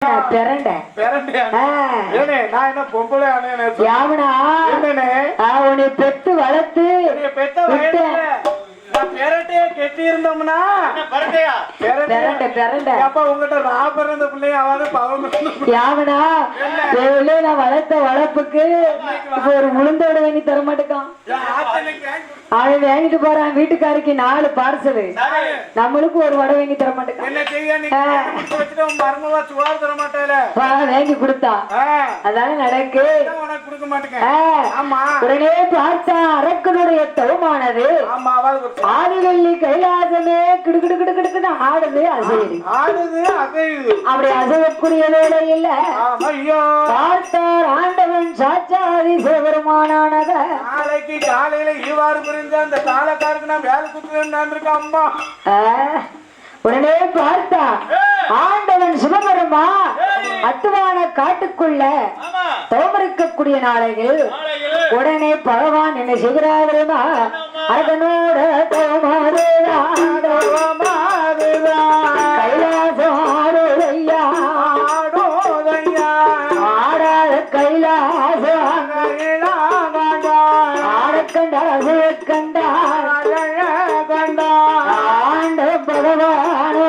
பெரண்ட நான் என்ன பொம்பளை யாவனா உன்னை பெத்து வளர்த்து பெரட்டைய கெட்டி இருந்தோம்னா உங்ககிட்ட நான் பிறந்த பிள்ளையாவது யாவனா நான் வளர்த்த வளர்ப்புக்கு ஒரு உளுந்தோட வாங்கி தர மாட்டேக்கான். அவன் வாங்கிட்டு போறான் வீட்டுக்காரிக்கு 4 பார்சல், நம்மளுக்கு ஒரு வடை வாங்கி தர மாட்டேக்கான். வாங்கி கொடுத்தா அதான நடக்கு. உடனே பார்த்தா அரக்கனுடைய தவமானது ஆதிவள்ளி கைலாசமே கிடுக்கிடு கிடுக்கிடுன்னு ஆடுது அசையுது. அப்படி அசையக்கூடிய வேலை இல்ல. பார்த்தார் ஆண்டவன் சாட்சாதி சிவபெருமானானத நாளைக்கு காலையில ஈவாறு புரிஞ்ச அந்த காலக்காருக்கு நான் வேலை குத்துவேன் இருக்கேன் அம்மா. உடனே பார்த்தா ஆண்டவன் சிவபெருமா அத்துவான காட்டுக்குள்ள தோமரிக்கக்கூடிய நாளையில் உடனே பகவான் என்ன செய்கிறாருமா அதனோட கைலாசம் ஆடுதையா ஆடாத கைலாசம் ஆடக்கண்டா அசையக்கண்டா ஆண்ட பகவானோ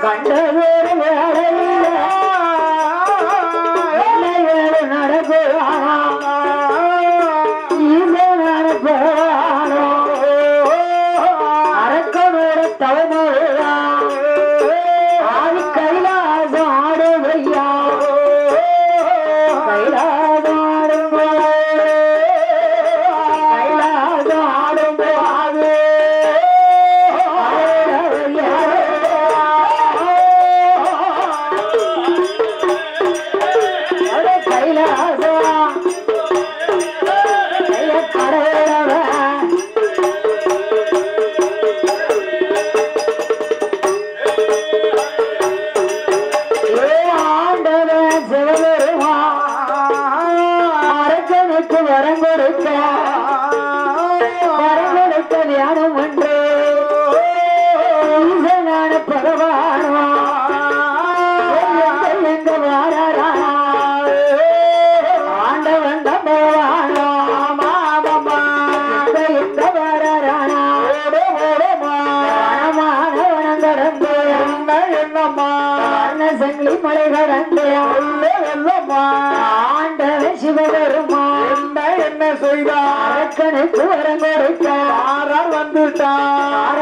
கண்டது வேலையில் நடக்குவானோ நடப்பானோ அரக்கனோட தவமொழியா ஆதி கைலாசம் ஆடுவையா கைலாசம் வரங்கொடுக்க தியானம் ஒன்று ஈசனான பகவானோ எங்க வாரா ஆண்டவன் பகவானோ மாமா எங்க வாரானா வனமானவனம் கடந்து என்னம்மா சங்கிலி மலை கடந்து ஆண்டவன் சிவபெருமா என்ன செய்தார் அரக்கனுக்கு வரங்கொடுக்க வந்துட்டார்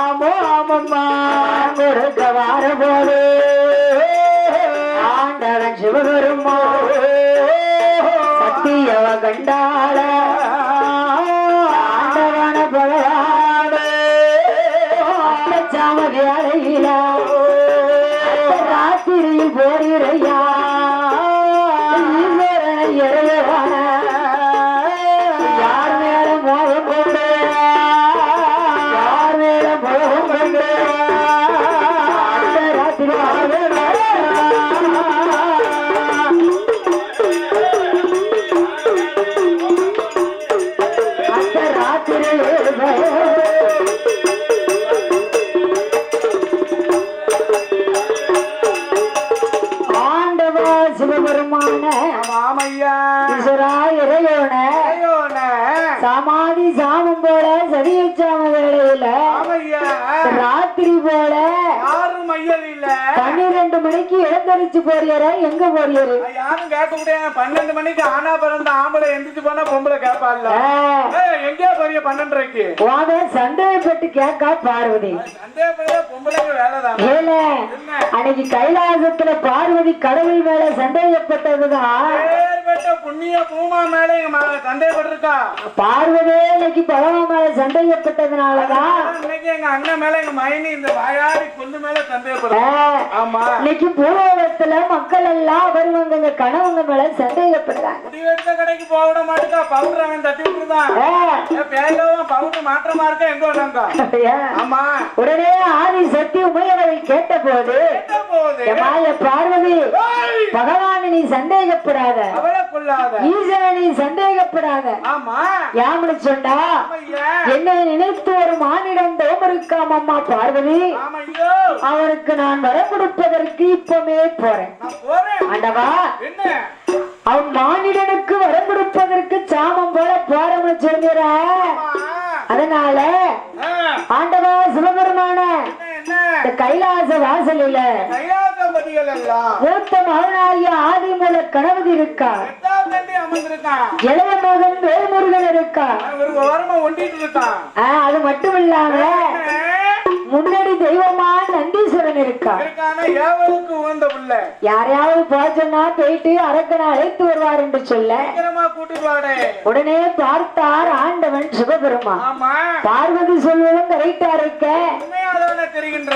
ஆமோ ஆமம்மா கொடுக்க வாரபோது ஆண்டவன் சிவபெருமா சத்தியவ கண்டாள ஆண்டவன பகவான சாம வேலையில ராத்திரியில் போரிரையா யார் மேல மோகம் கொண்டு யார் மேல மோகம் கொண்டு அந்த ராத்திரி அந்த ராத்திரி ஆண்டவா சிவபெருமான சமாதி சாமம் போல சதியச்சாம வேளையில ராத்திரி போல 12 மணிக்கு எழுந்தரிச்சு போறியற எங்க போறியரு யாரும் கேட்க முடியாது. 12 மணிக்கு ஆனா பிறந்த ஆம்பளை எந்திரிச்சு போனா பொம்பளை கேட்பாள்ல எங்கேயா போறிய 12:30க்கு வாங்க சந்தேகப்பட்டு கேட்கா பார்வதி சந்தேகப்பட்ட பொம்பளைக்கு வேலைதான் ஏல அன்னைக்கு கைலாசத்துல பார்வதி கடவுள் மேல சந்தேகப்பட்டதுதான் புண்ணிய பூமா மேல சந்தேகப்பட்டிருக்கா. பார்வதே இன்னைக்கு பகவான் மேல சந்தேகப்பட்டதுனாலதான் இன்னைக்கு எங்க அண்ணன் மேல எங்க மைனி இந்த வாயாடி கொண்டு மேல சந்தேகப்படுறா. ஆமா இன்னைக்கு பூலோகத்துல மக்கள் எல்லாம் வருவாங்க கணவங்க மேல சந்தேகப்படுறாங்க. முடிவெடுத்த கடைக்கு போக விட மாட்டேக்கா பவுடர் அவன் தட்டி விட்டுருதான் பேரவும் பவுடர் மாற்றமா இருக்க எங்க வந்தாங்க. ஆமா உடனே ஆதி சக்தி உமையவரை கேட்ட போது போகுது பார்வதி பகவான் நீ சந்தேகப்படாத ஈசனை நீ சந்தேகப்படாத யாமனு சொன்னா என்னை நினைத்து ஒரு மானிடம் தோம் இருக்காம் அம்மா பார்வதி அவருக்கு நான் வர கொடுப்பதற்கு இப்பமே போறேன் ஆண்டவா அவன் மானிடனுக்கு வரம் கொடுப்பதற்கு சாமம் போல போறோம்னு சொல்கிற அதனால ஆண்டவா சிவபெருமான இந்த கைலாச வாசலில மூத்த மகனாகிய ஆதிமூல கணபதி இருக்கா இளைய மகன் வேல்முருகன் இருக்கா அது மட்டும் இல்லாம முன்னாடி தெய்வமா நந்தீஸ்வரன் இருக்கா யாரையாவது போச்சோன்னா போயிட்டு அரக்கனை அழைத்து வருவார் என்று சொல்ல உடனே பார்த்தார் ஆண்டவன் சிவபெருமா பார்வதி சொல்வதும் கரெக்டா இருக்க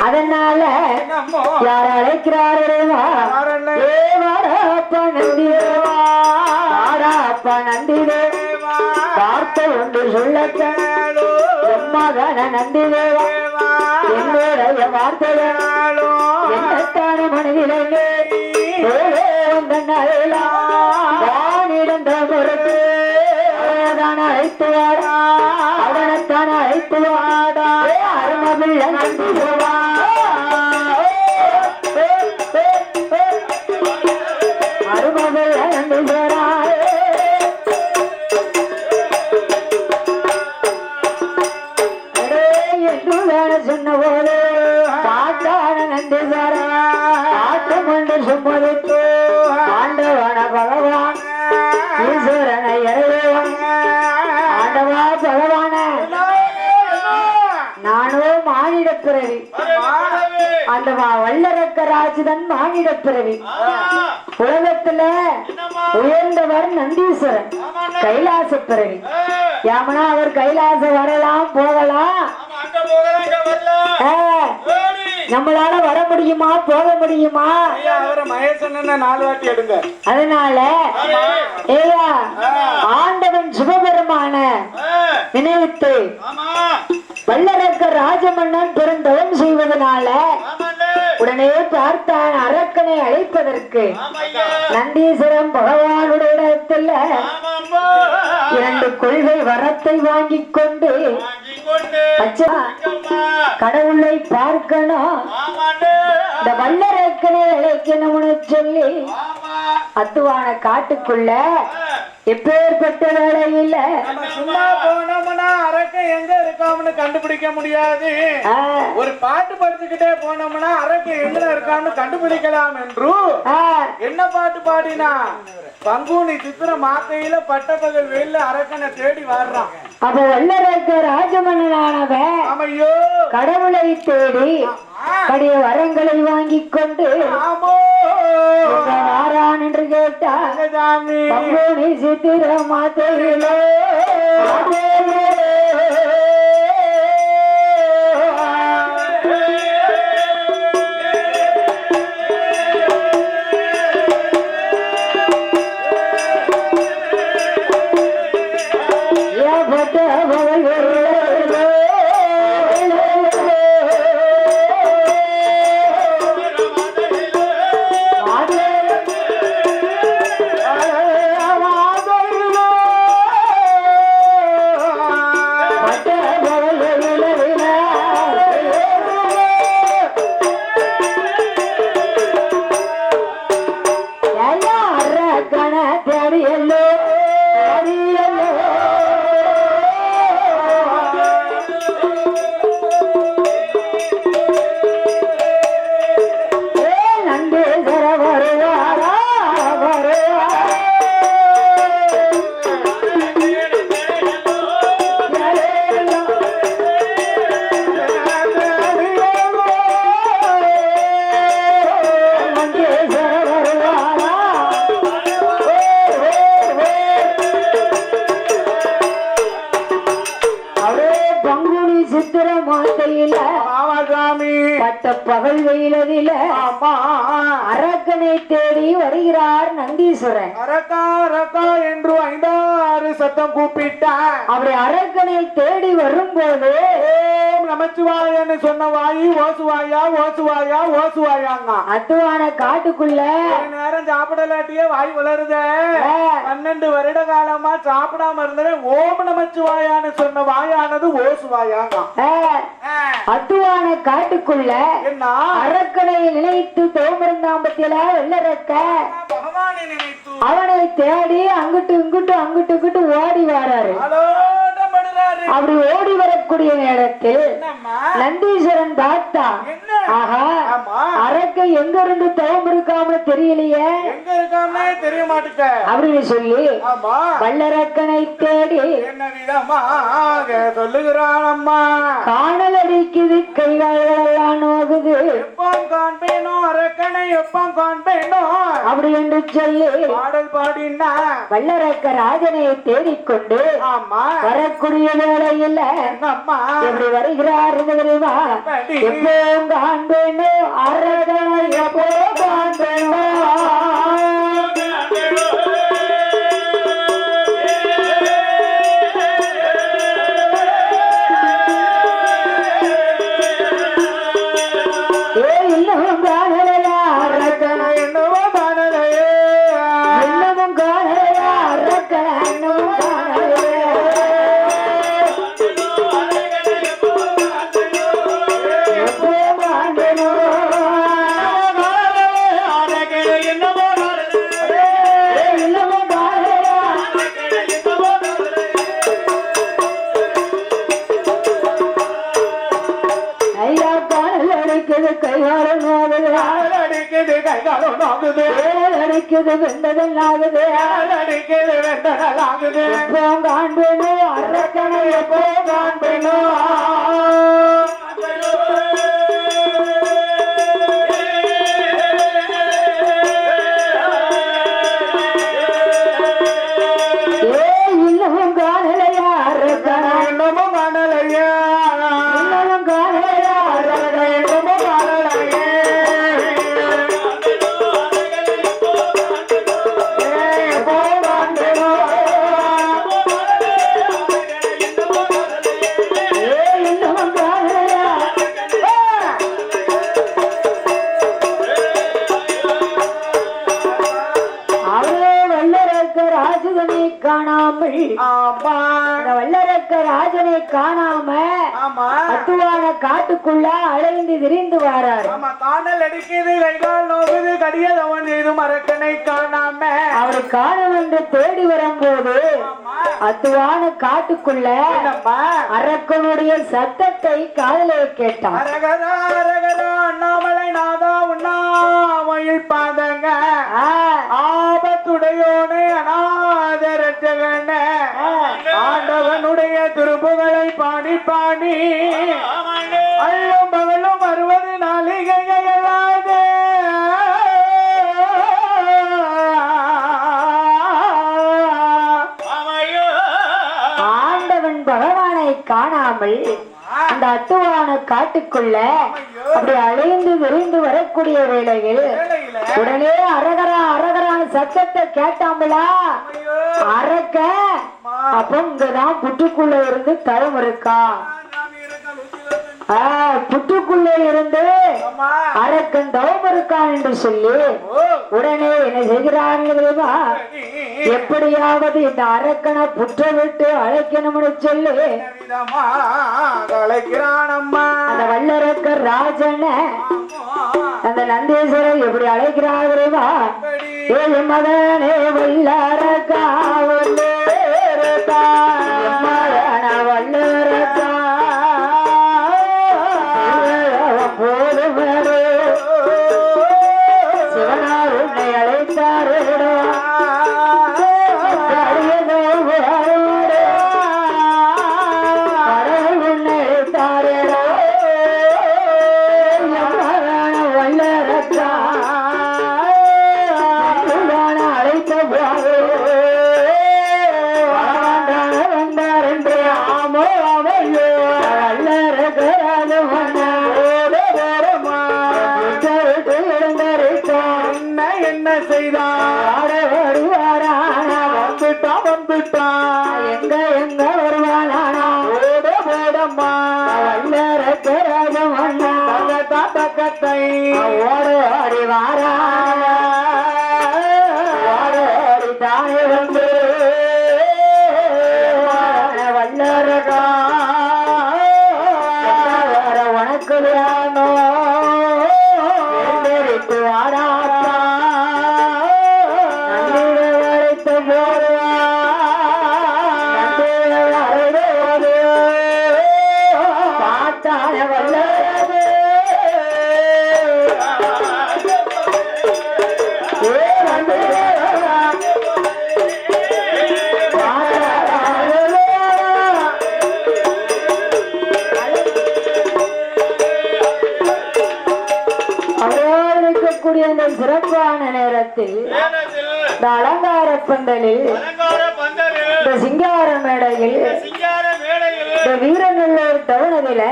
அதனால யார் அழைக்கிறாரப்பா நந்தி தேவா ஆடாப்பா நந்தி தேவா வார்த்தை ஒன்று சொல்ல மகன நந்தி தேவா என்னுடைய வார்த்தையாலும் என்னத்தான மனதிலே வானிடந்த பொறுத்து அழைத்து வாடா அவனத்தான அழைத்து வாடா அருமபிள்ள நந்தி தேவா அருமபிள்ள நந்தி தேவா சொன்ன போது காட்டான நந்தி சாரா ஆட்டம் என்று சும்மதித்து ஆண்டவன பகவான் ஈஸ்வரனை இறைவன் ஆண்டவா பகவான நானோ மானிட பிறவி அந்த வல்லரக்க ராஜுதன் மானிட பிறவி உலகத்துல உயர்ந்தவர் நந்தீஸ்வரன் கைலாச பிறவி யாமனா அவர் கைலாசம் வரலாம் போகலாம் நம்மளால வர முடியுமா போக முடியுமா அதனால ஏயா ஆண்டவன் சிவபெருமான நினைவித்து வல்லரக்க ராஜமன்னன் பெருந்தவம் செய்வதனால உடனே பார்த்தான் அரக்கனை அழைப்பதற்கு நந்தீஸ்வரம் பகவானுடைய இடத்துல 2 கொள்கை வரத்தை வாங்கிக் கொண்டு கடவுளை பார்க்கணும் இந்த வல்லரக்கனை அழைக்கணும்னு சொல்லி அத்துவான காட்டுக்குள்ள எப்பேற்பட்ட வேலையில சும்மா போனோம்னா அரக்கை எங்க இருக்காமனு கண்டுபிடிக்க முடியாது ஒரு பாட்டு படிச்சுக்கிட்டே போனோம்னா அரக்கை எங்க இருக்காமனு கண்டுபிடிக்கலாம் என்று என்ன பாட்டு பாடினா பங்குனி சித்திர மாத்தையில பட்டப்பகல் வெயில அரக்கனை தேடி வர்றான் அப்ப வல்லரக்க ராஜமன்னனானவன் கடவுளை தேடி கடிய வரங்களை வாங்கிக் கொண்டு வாரான் என்று கேட்டார் பங்குனி சித்திர மாத்தையிலே வெயிலதில அரக்கனை தேடி வருகிறார் நந்தீஸ்வரன். அரக்கா அரக்கா என்று 5-6 சத்தம் கூப்பிட்டார். அப்படி அரக்கனை தேடி வரும்போது ஓம் நமச்சிவாயன்னு சொன்ன வாயி ஓசுவாயா ஓசுவாயா ஓசுவாயாங்க. அத்துவான காட்டுக்குள்ள ஒரு நேரம் சாப்பிடலாட்டியே வாய் வளருத. 12 வருட காலமா சாப்பிடாம இருந்தது. ஓம் நமச்சிவாயான்னு சொன்ன வாயானது ஓசுவாயாங்க. அத்துவான காட்டுக்குள்ள என்ன அரக்கனை நினைத்து தோமரந்தாம்பத்தில வெள்ளரக்க பகவானை நினைத்து அவனை தேடி அங்கிட்டு இங்கிட்டு அங்கிட்டு இங்கிட்டு ஓடி வராரு. அப்படி ஓடி வரக்கூடிய நேரத்தில் நந்தீஸ்வரன் பார்த்தா ஆஹா அரக்க எங்க இருந்து தவம் இருக்காம தெரியலையே, எங்க இருக்காம தெரிய மாட்டுக்க அப்படின்னு சொல்லி வல்லரக்கனை தேடி என்ன விதமாக சொல்லுகிறான் அம்மா. காணல் அடிக்குது கைகாலெல்லாம் நோகுது, எப்போ காண்பேனோ அரக்கனை எப்போ காண்பேனோ அப்படி என்று சொல்லி பாடல் பாடினா வல்லரக்க ராஜனை தேடிக்கொண்டு வரக்கூடிய வேளையில் எப்படி வருகிறார் தெரியுமா? எப்போ காண்பேனோ அரக்கனை எப்போ காண்பேனோ அடிக்குது வெண்டதல்லாகுது அடிக்குது வெண்டதல்லாகுது. எப்போ காண்பேனோ அரக்கனை எப்போ காண்பேனோ இன்னமும் காணலையா அரக்கனை இன்னமும் காணலையா இன்னமும் காணலையா அரக்கனை இன்னமும் காணலையே. வல்லரக்க ராஜனை காணாம அத்துவான காட்டுக்குள்ள அலைந்து திரிந்து வாராரு. காணல் அடிக்குது கைகால் நோக்குது கடியதவன் செய்தும் அரக்கனை காணாம அவரை காணும் என்று தேடி வரும்போது அத்துவான காட்டுக்குள்ள அரக்கனுடைய சத்தத்தை காதலே கேட்டான். அரகரா அரகரா அண்ணாமலை நாதா உண்ணாமயில் பாதங்க ஆபத்துடையோனே அநாதரட்சகன ஆண்டவனுடைய திருப்புகளை பாடி பாடி அள்ளும் பகலும் 60 நாளிகைகளாக ஆண்டவன் பகவானை காணாமல் அந்த அத்துவான காட்டுக்குள்ள அப்படி அலைந்து விரிந்து வரக்கூடிய வேளையில் உடனே அரகரா அரகரான சத்தத்தை கேட்டாங்களா அரக்க அப்ப இங்கதான் புற்றுக்குள்ள இருந்து தரம் இருக்கா. புற்றுக்குள்ள இருந்து அரக்கன் தவம் இருக்கான் என்று சொல்லி உடனே என்ன செய்கிறார்கள் தெரியுமா? எப்படியாவது இந்த அரக்கனை புற்ற விட்டு அழைக்கணும்னு சொல்லி அழைக்கிறான் அம்மா. அந்த வல்லரக்கர் ராஜன அந்த நந்தீஸ்வரர் எப்படி அழைக்கிறார் தெரியுமா? ஏழு மகனே வல்லரக்கா வல்லரக்கா வல்லரக்கா போதுவரே சிவனார் உன்னை அழைத்தாரே அழைத்த என்ன செய்தான் வந்துட்டான் எங்க எங்க வருவானா ஓடம்மா வல்லரக்கராஜம் அண்ணா தக்கத்தை ஓடு ஓடி வாரா ஓடு ஓடி தானே வந்து வல்லரகா உனக்கு வாராத்தா வரைத்த போடுவா பார்த்தான வல்லரகே இருக்கக்கூடிய இந்த சிறப்பான நேரத்தில் இந்த அலங்கார பந்தலில் இந்த சிங்கார மேடையில் இந்த வீரநல்லூர் டவுனதில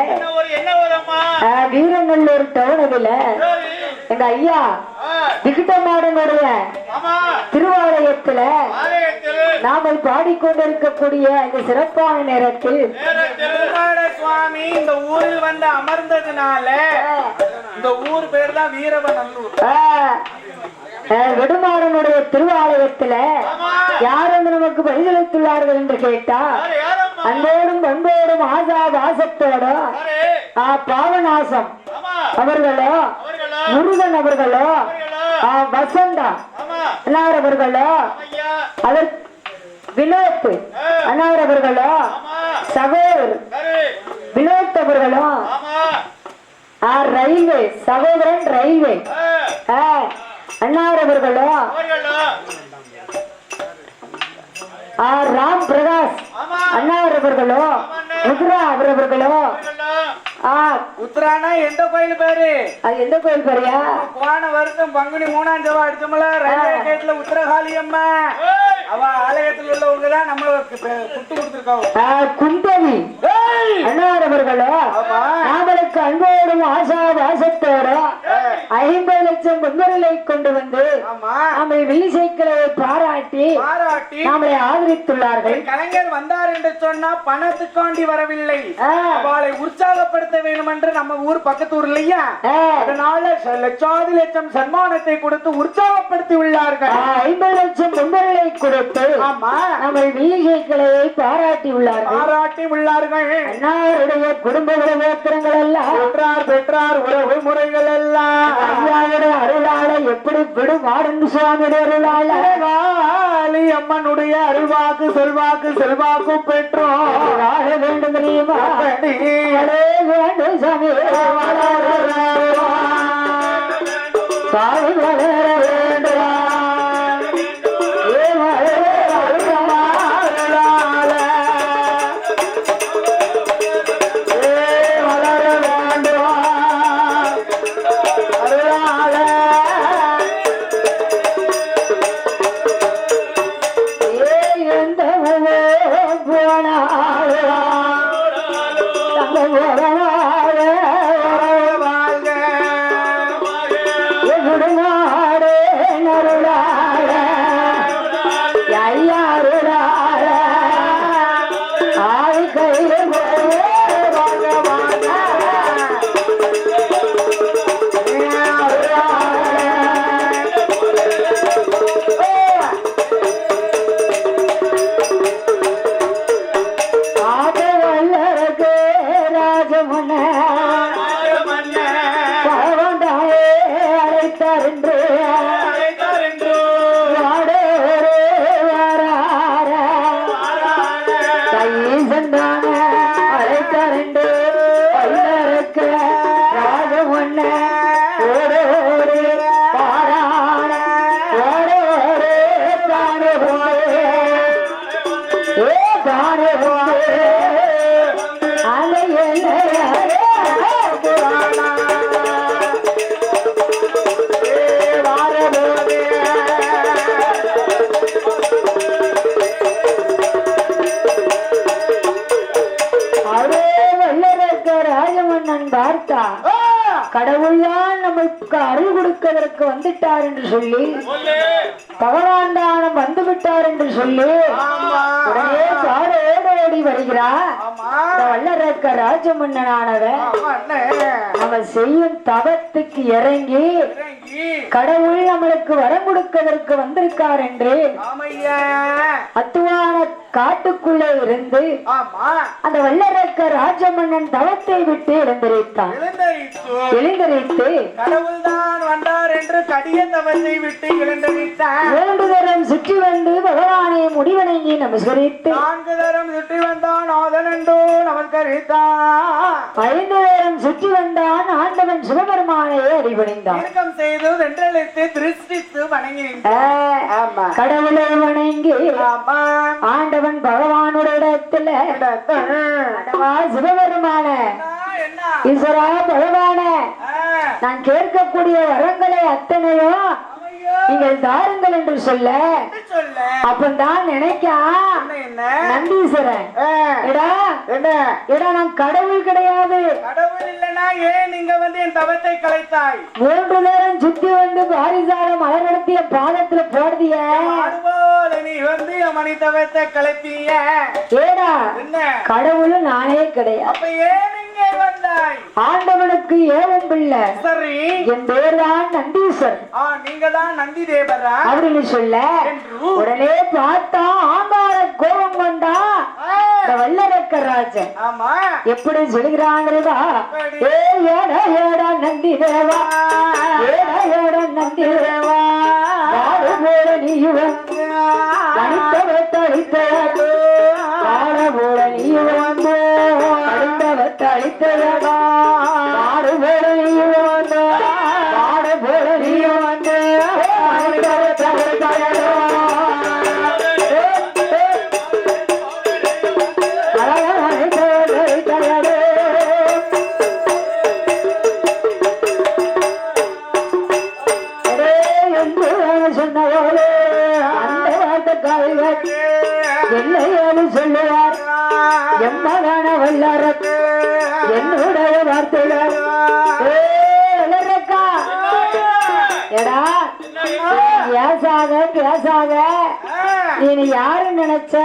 வீரநல்லூர் டவுனதில எங்க ஐயா விகிட்டமாடனுடைய திருவாலயத்துல நாம பாடிக்கொண்டிருக்கக்கூடிய இந்த சிறப்பான நேரத்தில் சுவாமி இந்த ஊரில் வந்து அமர்ந்ததுனால இந்த ஊர் பேர் தான் வீரவநல்லூர். விடுமாறனுடைய திருவாலயத்துல யார் வந்து நமக்கு பதிலளித்துள்ளார்கள் என்று கேட்டா அன்போடும் பண்போடும் ஆசா வாசத்தோடும் பாவநாசம் அவர்களோ முருகன் அவர்களோ வசந்தா அன்னார் அவர்களோ அதற்கு வினோத் அன்னார் அவர்களோ சகோதரர் வினோத் அவர்களோ ரயில்வே சகோதரன் ரயில்வே அன்னார் அவர்களோ ராம் பிரகாஷ் அன்னார் அவர்களோ உத்ரா அவர்களோ உத்ரானா எந்த கோயில் பேரு? அது எந்த கோயில் பேரியா? போன வருஷம் பங்குனி 3ஆம் தேதி அடிச்சோம்ல ரயில்வே கேட்ல உத்தரகாளி அம்மா அவ ஆலயத்தில் உள்ளவங்க தான் நம்மளுக்கு குட்டு கொடுத்துருக்காங்க. குந்தவி அன்னார் அவர்களோ நாமளுக்கு அன்போடும் ஆசா வாசத்தோடும் 50 லட்சம் பொங்கலை கொண்டு வந்து நம்மை வெள்ளிசைக்களை பாராட்டி நம்மளை ஆதரித்துள்ளார்கள். கலைஞர் வந்தார் என்று சொன்னா பணத்துக்காண்டி வரவில்லை, அவளை உற்சாகப்படுத்த வேண்டும் என்று நம்ம ஊர் பக்கத்து ஊர் இல்லையா, அதனால லட்சாதி லட்சம் சன்மானத்தை கொடுத்து உற்சாகப்படுத்தி உள்ளார்கள். 50 லட்சம் பொங்கலை கொடுத்து நம்மை வெள்ளிசைக்களை பாராட்டி உள்ளார்கள். அன்னாருடைய குடும்ப விவரங்கள் எல்லாம் பெற்றார் உறவு முறைகள் எல்லாம் ஐயாவுடைய அருளால எப்படி விடுமாறு சுவாமியுடைய அருளால அம்மனுடைய அருள்வாக்கு செல்வாக்கு செல்வாக்கு பெற்றோம் வாழ வேண்டும் தெரியுமா வேண்டும் சாமி சாமி வளர வேண்டும் கடவுள்தான் நம்மை அவனுக்கு அருள் கொடுப்பதற்கு வந்துட்டார் என்று சொல்லி பகவான் தானம் வந்து விட்டார் என்று சொல்லி உடனே சாரோடு ஓடி வருகிறார் வல்லரக்க ராஜமன்னனானவன். அவன் செய்யும் தவத்துக்கு இறங்கி கடவுள் நம்மளுக்கு வரம் கொடுப்பதற்கு வந்திருக்கார் என்று அத்துவான காட்டுக்குள்ளே இருந்து அந்த வல்லரக்க ராஜமன்னன் தவத்தை விட்டு எழுந்தரித்து கடவுள் தான் வந்தார் என்று கடிய தவத்தை விட்டு எழுந்தரித்தார். 3 தரம் சுற்றி வந்து பகவானை முடிவணங்கி நமஸ்கரித்து 4 தரம் சுற்றி வந்தான் ஆதன் என்றோ நமஸ்கரித்தான். 5 தரம் சுற்றி வந்தான் ஆண்டவன் சிவபெருமானை அறிவணிந்தான். செய்து வென்றெழுத்து திருஷ்டித்து வணங்கினான். கடவுளை வணங்கி ஆண்டவன் பகவானுடைய இடத்துல சிவபெருமான ஈஸ்வரா பகவான நான் கேட்கக்கூடிய வரங்களை அத்தனையும் நீங்கள் தாருங்கள் என்று சொல்ல அப்பதான் நினைக்கா நந்தீஸ்வரன் நான் கடவுள் கிடையாது. கடவுள் இல்லனா ஏன் நீங்க வந்து என் தவத்தை கலைத்தாய்? 3 நேரம் சுத்தி வந்து பாரிசால மலர் நடத்திய பாதத்துல போடுதிய நீ வந்து மணி தவத்தை கலைத்தீங்க. ஏடா கடவுள் நானே கிடையாது. அப்ப ஏன் இங்கே வந்தாய்? ஆண்டவனுக்கு ஏவம் பிள்ளை. சரி, என் பேர் தான் நந்தீஸ்வர். நீங்க தான் நந்தி தேவரா அப்படின்னு சொல்ல உடனே பார்த்தா ஆங்கார கோபம் கொண்டா வல்லரக்க ராஜன். ஆமா, எப்படி சொல்கிறாங்கிறதா? ஏடா ஏடா நந்தி தேவா, ஏடா ஏடா நந்தி தேவா, வாடு போல நீயும் அடித்தவத்தடித்தடா, வாடு போல நீயும் வந்து அடித்தவத்தடித்தடா, வாடு போல நீயும் வந்து வாடு போல நீயும் வந்து என்னையானு சொல்லுவார் எம்மகான வல்லரக்கு என்னுடைய வார்த்தைகள். எடா பேசாத நீ யாரு நினைச்ச?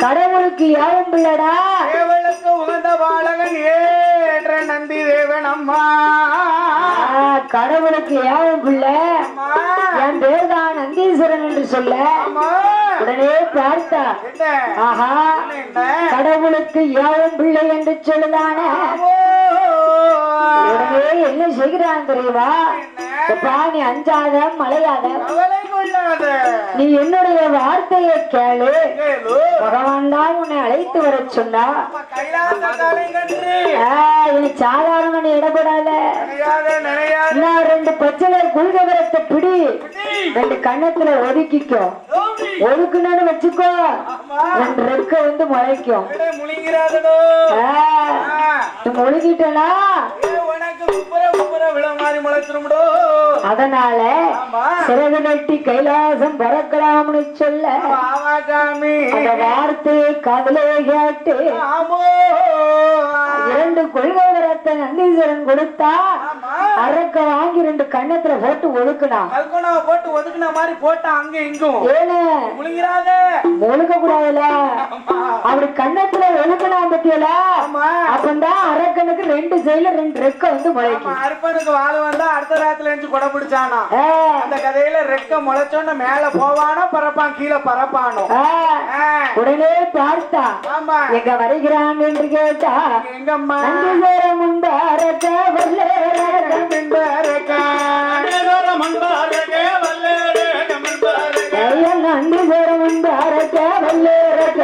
கடவுளுக்கு யாரும் பிள்ளடா, தேவனுக்கு உகந்த பாலகன் ஏற்ற நந்தி தேவன். அம்மா, கடவுளுக்கு யாரும் பிள்ளை, என் பேர் தான் நந்தீஸ்வரன் என்று சொல்ல உடனே பார்த்தா ஆஹா கடவுளுக்கு யாவும் பிள்ளை என்று சொல்லுதானே. உடனே என்ன செய்கிறான் தெரியுமா? நீ அஞ்சாத மலையாத, நீ என்னுடைய வார்த்தையை கேளு. பகவான் தான் உன்னை அழைத்து வர சொன்னா. சாதாரண இடப்படாத, 2 பச்சளை குல்கவரத்தை பிடி, 2 கண்ணத்துல ஒதுக்கிக்கோ. ஒதுக்குன்னு வச்சுக்கோ, 2 ரெக்க வந்து முளைக்கும். முழுகிட்டனா அதனால சிறகு நட்டி கைலாசம் பறக்கலாம்னு சொல்ல அந்த வார்த்தையை காதலே கேட்டு 2 கொள்கவரத்தை நந்தீஸ்வரன் கொடுத்தா அரக்க வாங்கி 2 கண்ணத்துல போட்டு ஒதுக்குனா. போட்டு ஒதுக்குன மாதிரி போட்டா அங்க இங்கும் ஏன்னு முழுக்க கூடாதுல, அப்படி கண்ணத்துல ஒதுக்குனா பத்தியல. அப்பந்தான் அரக்கனுக்கு 2 சைடுல 2 ரெக்க வந்து முளைக்கும். அரப்பனுக்கு வாழ வந்தா அடுத்த ராத்துல இருந்து கொடை பிடிச்சானா. அந்த கதையில ரெக்க முளைச்சோன்னு மேல போவானோ பறப்பான், கீழே பறப்பானோ. உடனே பார்த்தா எங்க வருகிறான் என்று கேட்டா எங்கம்மா முன்பு அரக்க நன்றி சேர முன்பு அரக்க வல்லேரக்க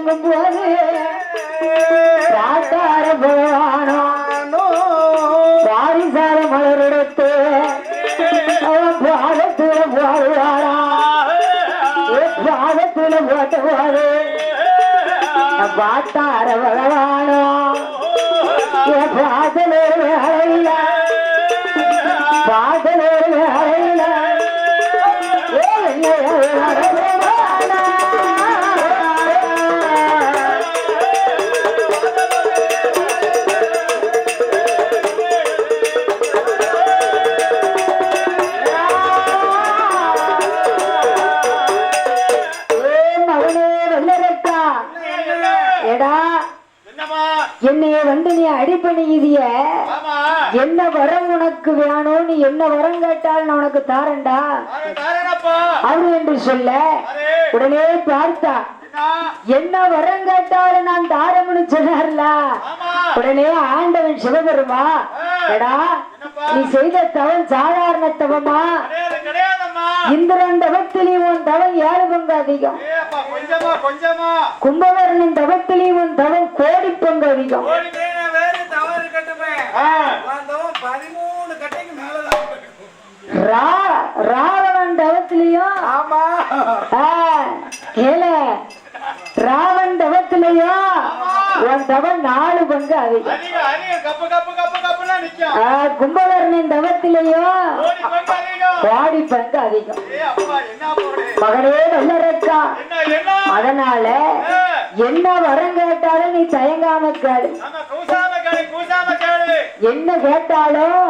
வணங்கும் போது காட்டார பகவானோ பாரிசார மலரெடுத்து அவன் பாதத்துல போடுவாரா பாதத்துல போட்டுவாரு பாட்டார பகவானோ பாதலோடு வேலையில பாதலோடு வேலையில என்னைய வந்து நீ அடிப்பணியுதிய என்ன வரம் உனக்கு வேணும் நீ என்ன வரம் கேட்டால் நான் உனக்கு தாரண்டா அவரு என்று சொல்ல உடனே பார்த்தா என்ன வரம் கேட்டாலும் நான் தாரம்னு சொன்னார்ல உடனே ஆண்டவன் சிவபெருமா எடா நீ செய்த தவம் சாதாரண தவமா இந்திரன் தவத்திலே உன் தவம் 7 பங்கு அதிகம் கும்பகர்ணன் தவத்திலே உன் தவம் கோடி பங்கு அதிகம் ராவணன் தவத்திலையும் ராவன் தவத்திலையும் உன் தவம் 4 பங்கு அதிகம் கும்பகர்ணன் தவத்திலையும் கோடி பங்கு அதிகம் மகனே வல்லரக்கா அதனால என்ன வரம் கேட்டாலும் நீ தயங்காம கேளு என்ன கேட்டாலும்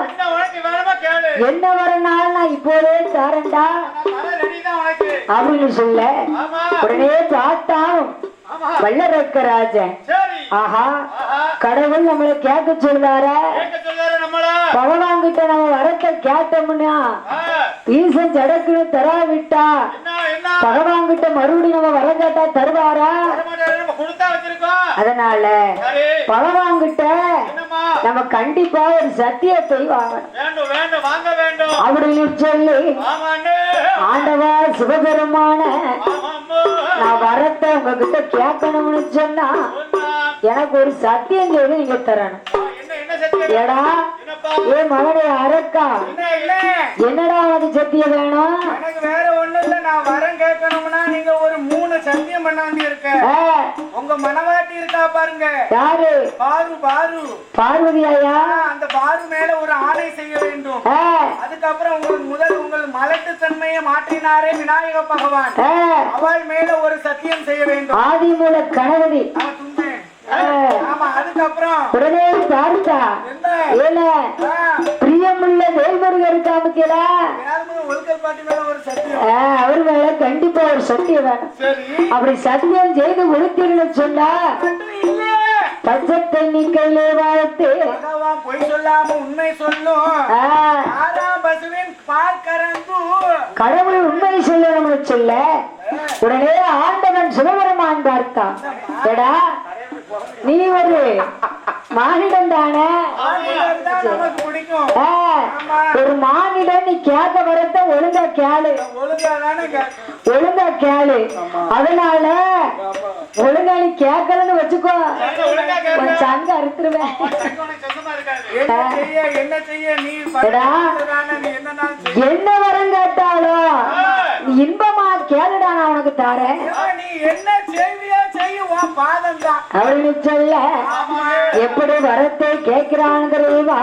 என்ன வரனாலும் நான் இப்போதே தரேன்டா அப்படின்னு சொல்ல உடனே பார்த்தான் வல்லரக்க ராஜன் ஆஹா கடவுள் நம்மளை கேட்க சொல்றார பகவான் கிட்ட நம்ம வரத்தை கேட்டோம்னா ஈசன் ஜடக்குன்னு தராவிட்டா பகவான் கிட்ட மறுபடியும் நம்ம வரம் கேட்டா தருவாரா அதனால பகவான் கிட்ட நம்ம கண்டிப்பா ஒரு சத்தியத்தை வாங்கணும் அப்படின்னு சொல்லி ஆண்டவா சிவபெருமான நான் வரத்தை உங்ககிட்ட கேட்கணும்னு சொன்னா எனக்கு ஒரு சத்தியம் செய்து நீங்க தரணும் ஏடா ஏ மகனே அரக்கா என்னடா அது சத்தியம் வேணும் எனக்கு வேற ஒண்ணு இல்ல நான் வரம் கேட்கணும்னா நீங்க ஒரு 3 சத்தியம் பண்ண வேண்டியிருக்க உங்க மனவாட்டி இருக்கா பாருங்க யாரு பாரு பார்வதி ஐயா அந்த பாரு மேல ஒரு ஆணை செய்ய வேண்டும் அதுக்கப்புறம் உங்கள் மலட்டு தன்மையை மாற்றினாரே விநாயக பகவான் அவள் மேல ஒரு சத்தியம் செய்ய வேண்டும் ஆதி மூல கணவதி ஆமா அதுக்கப்புறம் உடனே பார்த்தா ஏல பிரியமுள்ள வேல்முருகர் இருக்காமத்தியா அவர் மேல கண்டிப்பா ஒரு சத்தியம் வேணும் அப்படி சத்தியம் செய்து முடித்தீங்கன்னு சொன்னா பச்சை நீ கையிலே வாழ்த்து பொய் சொல்லாம உண்மை சொல்லும் கடவுள் உண்மை சொல்லணும்னு சொல்ல உடனே ஆண்டவன் சிவபெருமான் பார்த்தான் எடா நீ ஒரு மானிடம் தானே ஒரு மானிடம் நீ கேட்க வரத்த ஒழுங்கா கேளு அதனால ஒழுங்கா நீ கேட்கலன்னு வச்சுக்கோ சங்க அறுத்துருவேன் என்ன வரம் கேட்டாலும் நீ இன்பமா கேளுடா நான் உனக்கு தாரேன் அப்படின்னு சொல்ல எப்படி வரத்தை கேட்கிறான்கிறவா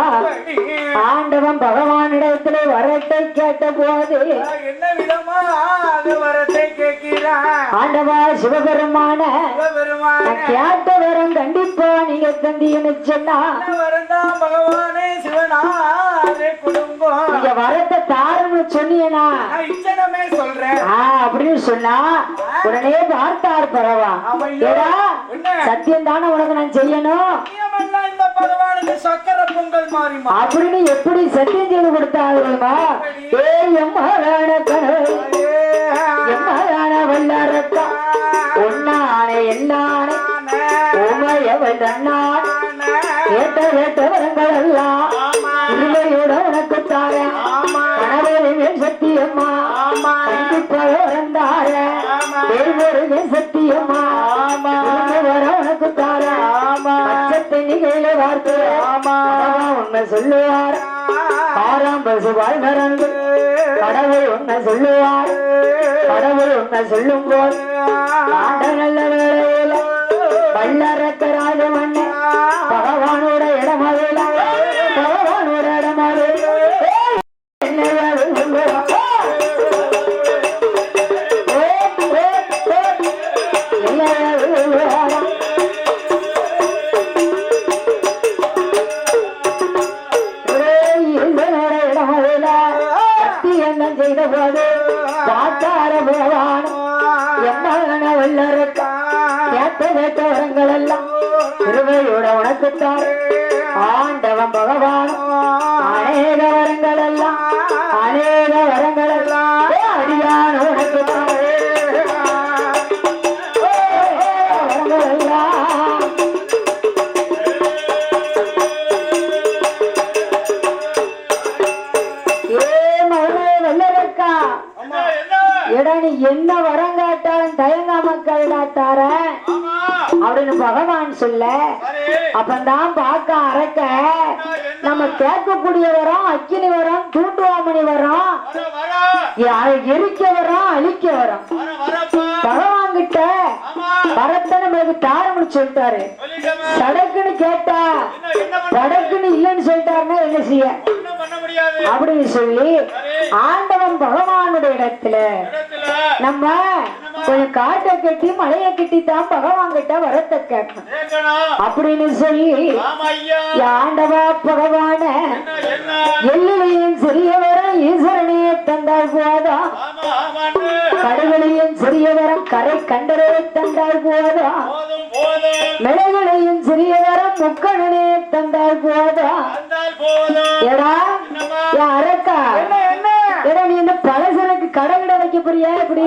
ஆண்டவன் பகவானிடத்துல வரத்தை கேட்ட போது என்ன விதமா வரத்தை கேட்கிறான் ஆண்டவா சிவபெருமான கேட்ட வரம் கண்டிப்பா நீங்க தந்தீங்கன்னு சொன்னா பகவானே சிவனாரே குடும்பம் நீங்க வரத்தை தாருன்னு சொன்னீங்கன்னா இச்சனமே சொல்றேன் அப்படின்னு சொன்னா உடனே பார்த்தார் பகவான் ஏடா சத்தியம் தானே உனக்கு நான் செய்யணும் இந்த பகவானுக்கு சக்கரை பொங்கல் மாறிமா அப்படின்னு எப்படி சத்தியம் செய்து கொடுத்தாருமா ஏ எம்மான கணவன் எம்மான வல்லரக்கா ஒன்னானே என்னானே உமையவள் தன்னான் கேட்ட வரங்கள் எல்லாம் இருமையோட உனக்கு தாரேன் கணவருமே சத்தியம்மா கண்டிப்பாக வரந்தார வேறுமுருகே சத்தியம்மா கொடுத்தாரு. ஆமா அச்சத்தை நிகழ வார்த்தை. ஆமா உண்மை சொல்லுவார். ஆறாம் பசுவாய் மறந்து கடவுள் உண்மை சொல்லுவார். கடவுள் உண்மை சொல்லும் போது ஆண்ட நல்ல வேளையில வல்லரக்கராஜ மன்னன் பகவானோட இடமாவேல பகவானோட இடமாவே செய்த போது பார்த்தார பகவான் எம்மகன வல்லரக்கா கேட்ட கேட்ட வரங்கள் எல்லாம் திருவையோட உனக்குத்தார். ஆண்டவன் பகவான் அநேக வரங்கள் எல்லாம் அநேக வரங்கள் எல்லாம் அடியான உனக்குத்தார். வரங்கள் எல்லாம் வல்லரக்கா எடா நீ என்ன வரம் காட்டாலும் தயங்காம காட்டார அப்படின்னு பகவான் சொல்ல. அப்பந்தான் பார்க்க அறக்க நம்ம கேட்கக்கூடிய வரோம் அக்கினி வரோம் தூண்டுவாமணி வரோம் எரிக்க வரோம் அழிக்க வரோம். பகவான் கிட்ட வரத்தை நம்மளுக்கு தாரம்னு சொல்லிட்டாரு. சடக்குன்னு கேட்டா சடக்குன்னு இல்லைன்னு சொல்லிட்டாருன்னா என்ன செய்ய அப்படின்னு சொல்லி ஆண்டவன் பகவானுடைய இடத்துல நம்ம கொஞ்சம் காட்டை கட்டி மலையை கட்டி தான் பகவான் கிட்ட வரத்தை கேட்கணும் அப்படின்னு சொல்லி ஆண்டவா பகவான எல்லையும் சிறியவரும் ஈஸ்வரனையே தந்தால் போதா கடவுளையும் சிறியவரும் கரை கண்டரே தந்தால் போதா மிளகளையும் சிறியவரும் முக்கணனே தந்தால் போதா. எடா அரக்கா எடா நீ இந்த பலசரக்கு கடைகிட வைக்க போறியா? இப்படி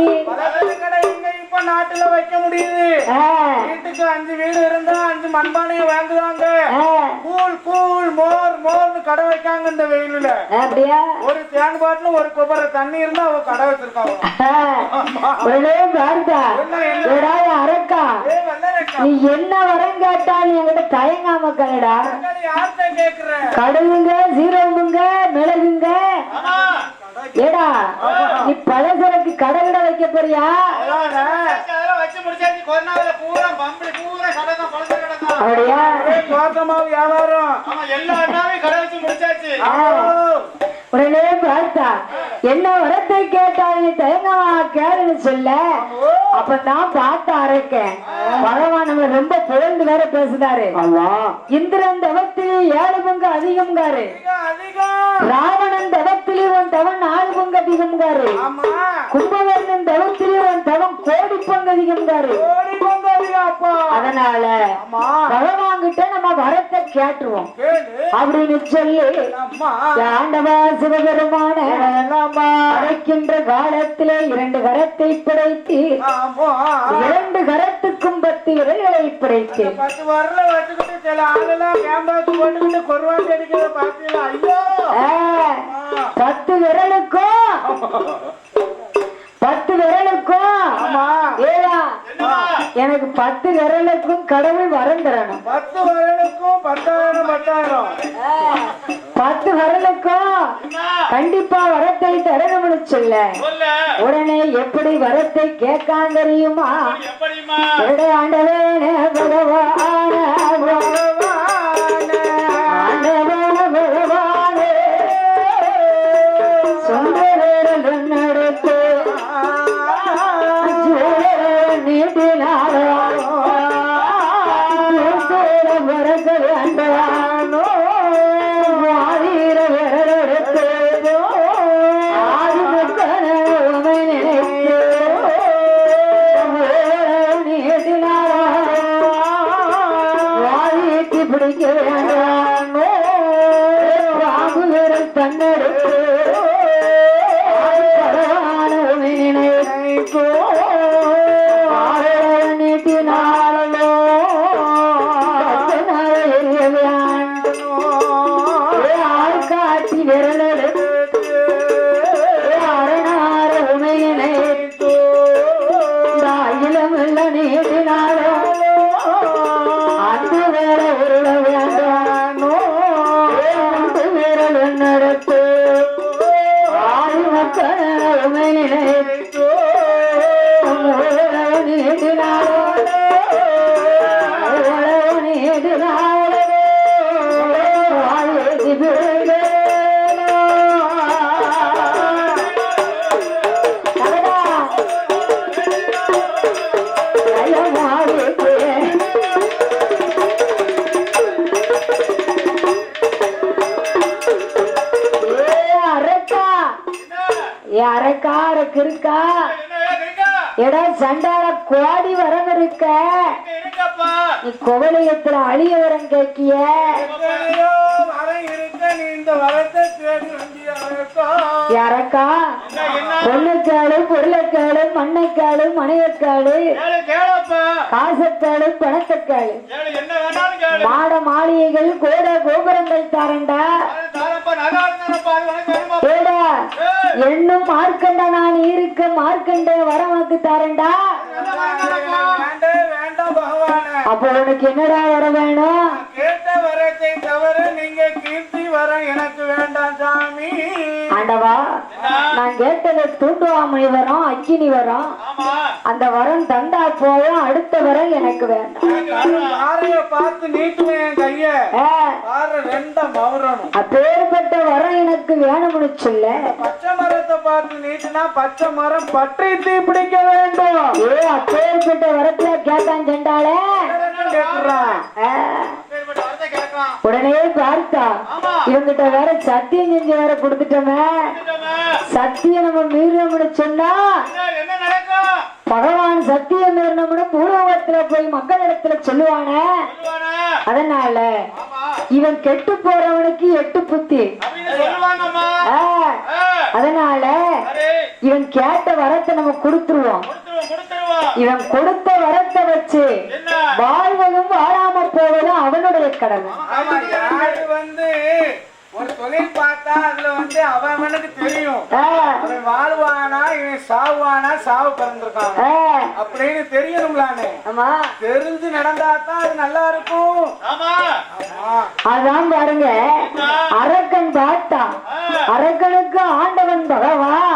இப்ப நாட்டுல வைக்க முடியுது. வீட்டுக்கு 5 வீடு இருந்தா 5 மண்பானைய வாங்குவாங்க. கூழ் கூழ் மோர் மோர்னு கடை வைக்காங்க இந்த வெயிலுல. அப்படியா? ஒரு தேன் பாட்டில ஒரு கொப்பரை தண்ணி இருந்தா அவ கடை வச்சிருக்காங்க. அரக்கா நீ என்ன வரம் கேட்டாலும் என்கிட்ட தயங்காம கலடா. கடுகுங்க சீரகமுங்க மிளகுங்க ஏடா நீ பலசரக்கு கடை வைக்க போறியா? அப்படியா? வியாபாரம் எல்லாமே கடை வச்சு முடிச்சாச்சு. உடனே பார்த்தா என்ன வரத்தை கேட்டாலும் தயங்கமா கேளுன்னு சொல்ல. அப்பதான் பார்த்த அரைக்கேன் பகவான் நம்ம ரொம்ப புகழ்ந்து வேற பேசுனாரு. இந்திரன் தவத்திலே 7 பங்கு அதிகம்காரு. ராவணன் தவத்திலே உன் தவன் 4 பங்கு அதிகம்காரு. கும்பகர்ணன் தவத்திலே உன் தவம் கோடி பங்கு அதிகம்காரு. அதனால பகவான் கிட்ட நம்ம வரத்தை கேட்டுருவோம் அப்படின்னு சொல்லி ஆண்டவா சிவபெருமான அழைக்கின்ற காலத்திலே 2 கரத்தை படைத்து 2 கரத்துக்கும் 10 விரல்களை படைத்து 10 வரல வச்சுக்கிட்டு சில ஆளெல்லாம் கேம்பாக்கு போட்டுக்கிட்டு கொர்வாண்டி அடிக்கிறத பார்த்தீங்களா? ஐயோ 10 விரலுக்கும் 10 விரலுக்கும் ஏடா எனக்கு 10 விரலுக்கும் கடவுள் வரம் தரணும். 10 விரலுக்கும் 10,000 10 விரலுக்கும் கண்டிப்பா வரத்தை தரணும்னு சொல்ல. உடனே எப்படி வரத்தை கேட்காம தெரியுமா? ஆண்டவே பகவான பகவானே சொந்த வேரல் நடத்து நீட்டினாரோ வரங்கள் அண்டவானோ ஆதீர விரலெடுத்து ஆதிமுக்கனை நினைத்து நீட்டினாரோ வாதிக்கு பிடிக்க வேண்டாமோ வாங்கு விரல் தன்னெடுத்து நினைப்போ நீட்டினாரோ காட்டி விரலெடுத்து அரணார உமையினைத்தோ இளமெல்ல நீட்டினாரோ அரக்கார கிருக்கா எடா சண்டால கோடி வரம் இருக்க நீ கோவலியத்துல அழிய வரம் கேக்கிய அரக்கா பொண்ணுக்காடு பொருளைக்காடு மண்ணைக்காடு மனையக்காடு காசக்காடு பணத்தக்காடு மாட மாளிகைகள் கோட கோபுரங்கள் தாரண்டா என்னும் மார்க்கண்ட நான் இருக்க மார்க்கண்ட வரமாக்கு தாரண்டா அப்போ உனக்கு என்னடா வர வேணும் கேட்ட வரத்தை தவிர நீங்க கீர்த்தி வரம் எனக்கு வேண்டாம் சாமி ஆண்டவா நான் கேட்டதை தூண்டுவாமணி வரம் அக்கினி வரம் அந்த வரம் தந்தா போதும் அடுத்த வரம் எனக்கு வேண்டாம் பார்த்து நீட்டுவேன் கைய ரெண்ட மௌரணும் அப்பேற்பட்ட வரம் எனக்கு வேணும்னு சொல்ல பச்சை மரத்தை பார்த்து நீட்டுனா பச்சை மரம் பற்றி தீ பிடிக்க வேண்டும் அப்பேற்பட்ட வரத்துல கேட்டான் செண்டாலே உடனே பார்த்தா இவங்கிட்ட வேற சத்தியம் செஞ்சு வேற கொடுத்துட்டோமே சத்தியம் நம்ம மீறணும்னு சொன்னா பகவான் சத்தியம் மீறணும்னு பூலோகத்துல போய் மக்கள் இடத்துல சொல்லுவானே அதனால இவன் கெட்டு போறவனுக்கு 8 புத்தி அதனால இவன் கேட்ட வரத்தை நம்ம கொடுத்துருவோம் இவன் கொடுத்த வரத்தை வச்சு வாழ்வதும் வாழாம போவதும் அவனுடைய கடமை வந்து ஒரு தொழில் பார்த்தா அதுல வந்து அவனுக்கு தெரியும் அவன் வாழ்வானா இவன் சாவானா சாவு பிறந்திருக்கான் அப்படின்னு தெரியணும்லானே தெரிஞ்சு நடந்தாதான் அது நல்லா இருக்கும் அதான் பாருங்க அரக்கன் பார்த்தா அரக்கனுக்கு ஆண்டவன் பகவான்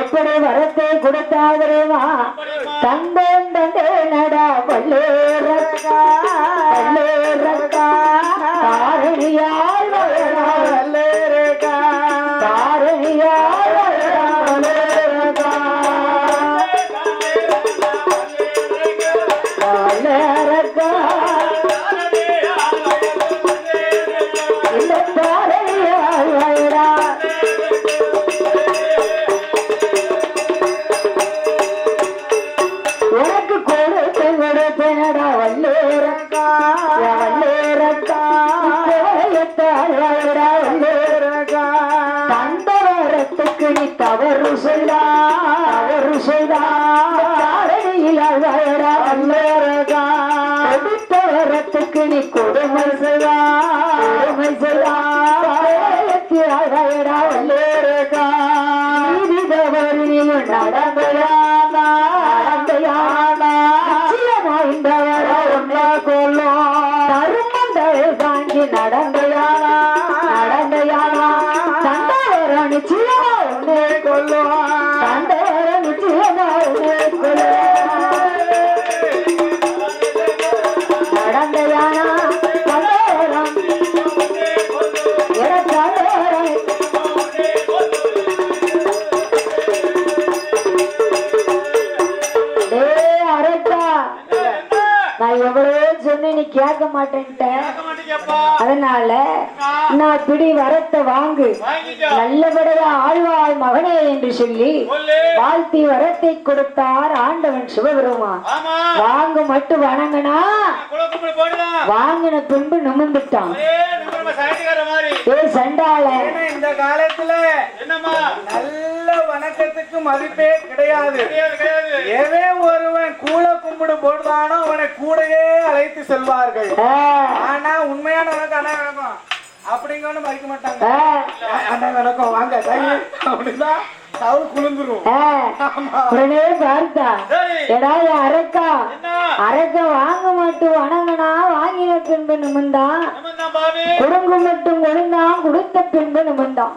எப்படி வரத்தை கொடுத்தாதரேவா தந்தேன் நடா வல்லேரக்கா வல்லேரக்கா தாரணியால் தவறு செய்தா கொடுத்தவரத்துக்கு நீ கொடுமை செய்தா நீதிதவரில் நடந்தையானா கொல்லும் தருமந்தரை தாங்கி நடந்தையானா தந்தவர நிச்சயமா உன்னே கொல்லும் தந்தவர நிச்சயமா உன்னே கொல்லும் நடந்தையானா தந்தவரம் நான் எவ்வளவோ சொன்னேன் நீ கேட்க மாட்டேன்ட்டேன் அதனால நான் பிடி வரத்தை வாங்கு நல்லபடியா ஆழ்வாய் மகனே என்று சொல்லி வாழ்த்தி வரத்தை கொடுத்தார் ஆண்டவன் சிவபெருமான் வாங்க மட்டும் வணங்கினா வாங்கின பின்பு நிமிர்ந்துட்டான் சண்டால இந்த காலத்துல நல்ல வணக்கத்துக்கு மதிப்பே கிடையாது எவே ஒருவன் கூல கும்பிடு போடுவானோ அவனை கூடையே அழைத்து செல்வார்கள் ஆனா உண்மையான உனக்கு அண்ணா வணக்கம் அப்படிங்கன்னு மதிக்க மாட்டாங்க அண்ணா வணக்கம் வாங்க அப்படின்னா சவு குளுந்துரும். உடனே பார்த்தா எடா அரக்கா அரக்க வாங்க மாட்டோம் வணங்கனா வாங்கின பின்பு நிமிந்தான் குடுங்கு மட்டும் கொடுந்தான் கொடுத்த பின்பு நிமிந்தான்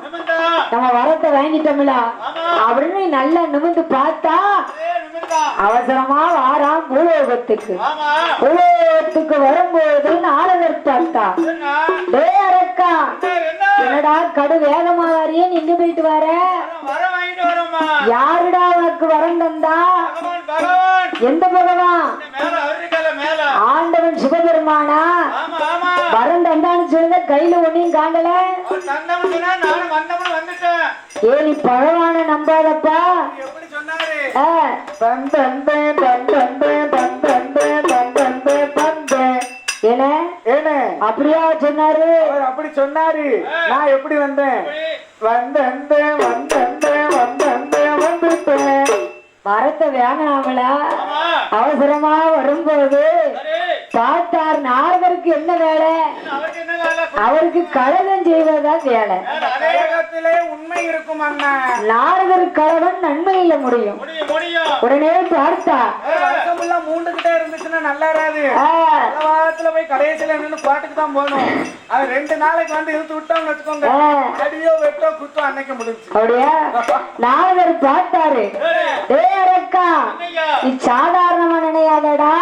நம்ம வரத்தை வாங்கிட்டோம்ல அப்படின்னு நல்லா நிமிந்து பார்த்தா அவசரமா வாராம் பூலோகத்துக்கு. பூலோகத்துக்கு வரும்போது நாளகர் பார்த்தா டே அரக்கா என்னடா கடு வேகமா வாரியே நீங்க போயிட்டு வர யாருடா உனக்கு வரம் தந்தா? எந்த பகவான்? ஆண்டவன் சிவபெருமானா? வரம் தந்தான்னு சொல்லுங்க கையில ஒன்னையும் காண்டல. ஏ நீ பகவான நம்பாதப்பா. என்ன அப்படியா சொன்னாரு? அப்படி சொன்னாரு. நான் எப்படி வந்தேன்? வரத்தை வேகனாமல அவசரமா வரும்போது பார்த்தார் நாரதருக்கு என்ன வேலை? அவருக்கு கழகம் செய்வதா வேலை. உண்மை இருக்கும் அண்ணா. நாரதர் கழகம் நன்மையில முடியும். உடனே பார்த்தா மூண்டுகிட்டே இருந்துச்சுன்னா நல்லா இராது. வாரத்துல போய் கடைசியில நின்று பாட்டுக்கு தான் போகணும். அது 2 நாளைக்கு வந்து இழுத்து விட்டோம்னு வச்சுக்கோங்க. அடியோ வெட்டோ குத்தம் அன்னைக்கு முடிஞ்சு. அப்படியா? நாரதர் பார்த்தாரு. அரக்கா நீ சாதாரணமா நினையாதடா.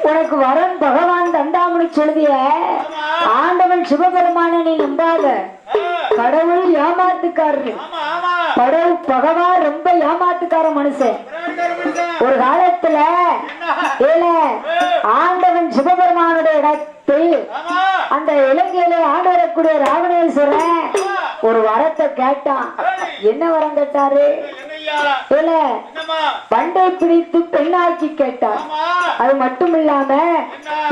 உனக்கு வரன் பகவான் தந்தாமனு சொல்லுதிய ஆண்டவன் சிவபெருமான நீ நம்பாத. கடவுள் ஏமாத்துக்காரரு. கடவுள் பகவான் ரொம்ப ஏமாத்துக்கார மனுஷன். ஒரு காலத்துல ஆண்டவன் சிவபெருமானுடைய இடத்தில் அந்த இலங்கையில ஆண்டு வரக்கூடிய ராவணேஸ்வரன் ஒரு வரத்தை கேட்டான். என்ன வரம் கேட்டாரு? பண்டை பிடித்து பெண்ணாக்கி கேட்டார். அது மட்டும் இல்லாம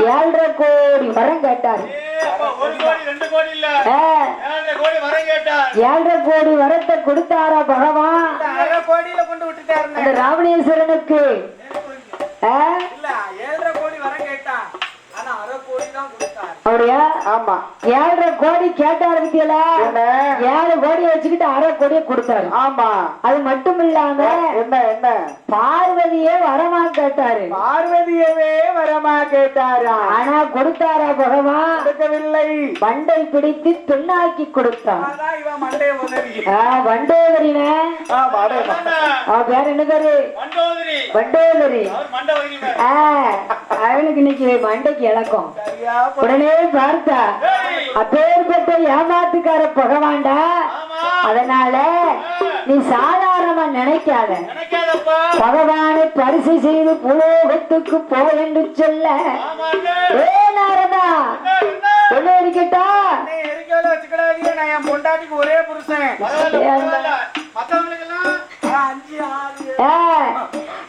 7.5 கோடி வரம் கேட்டார். 7.5 கோடி வரத்தை கொடுத்தாரா பகவான்? அந்த ராவணேஸ்வரனுக்கு 7.5 கோடி வரம் கேட்டான். ஆனா 1/2 கோடி தான் கொடுத்தார். அப்படியா? ஆமா. 7.5 கோடி கேட்டாரு. 7 கோடியை வச்சுக்கிட்டு 1/2 கோடியை கொடுத்தாரு. ஆமா. அது மட்டும் இல்லாம என்ன பார்வதியே வரமா கேட்டாரு. பார்வதியவே வரமா கேட்டாரா? ஆனா கொடுத்தாரா பகவான்? கொடுக்கவில்லை. பண்டை பிடித்து பெண்ணாக்கி கொடுத்தான். வண்டோதரின பேர் என்ன பேரு? வண்டோதரி. அவனுக்கு இன்னைக்கு மண்டைக்கு இழக்கும். உடனே பார்த்தா அப்பேற்பட்ட ஏமாத்துக்கார பகவான்டா. அதனால நீ சாதாரணமா நினைக்காத. பகவானை பரிசு செய்து புலோகத்துக்கு போ என்று சொல்ல நாரதா என்ன இருக்கட்டா? ஒரே புருஷன்.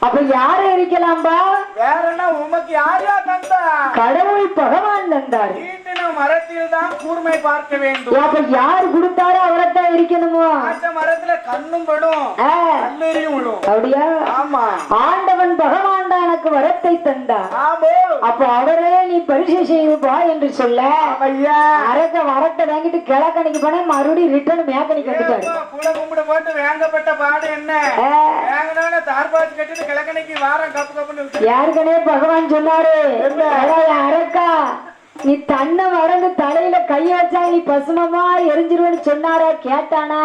அப்ப யாரு இருக்கலாம்பா? வேற என்ன உமக்கு யாரா தந்தா? கடவுள் பகவான் தந்தார். மரத்தில் தான் கூர்மை பார்க்க வேண்டும். அப்ப யாரு கொடுத்தாரோ அவரைத்தான் இருக்கணுமோ? மரத்துல கண்ணும் படும் கல்லெறியும் விடும். அப்படியா? ஆமா. ஆண்டவன் பகவான் தான் எனக்கு வரத்தை தந்தார். அப்ப அவரே நீ பரிசு செய்வா என்று சொல்ல அரக்க வரத்தை வாங்கிட்டு கிழக்கணிக்கு போன மறுபடியும் ரிட்டர்ன் மேக்கணிக்கு வந்துட்டாரு. கூட கும்பிட போட்டு வேங்கப்பட்ட பாடு என்ன? வேங்கனால தார்பாச்சு கட்டிட்டு கிழக்கணிக்கு வாரம் கப்பு கப்புன்னு யாருக்கனே பகவான் சொன்னாரு. அரக்கா நீ தன்னை மறந்து தலையில கைய வச்சா நீ பசுமமா எரிஞ்சிருவேன்னு சொன்னாரா? கேட்டானா?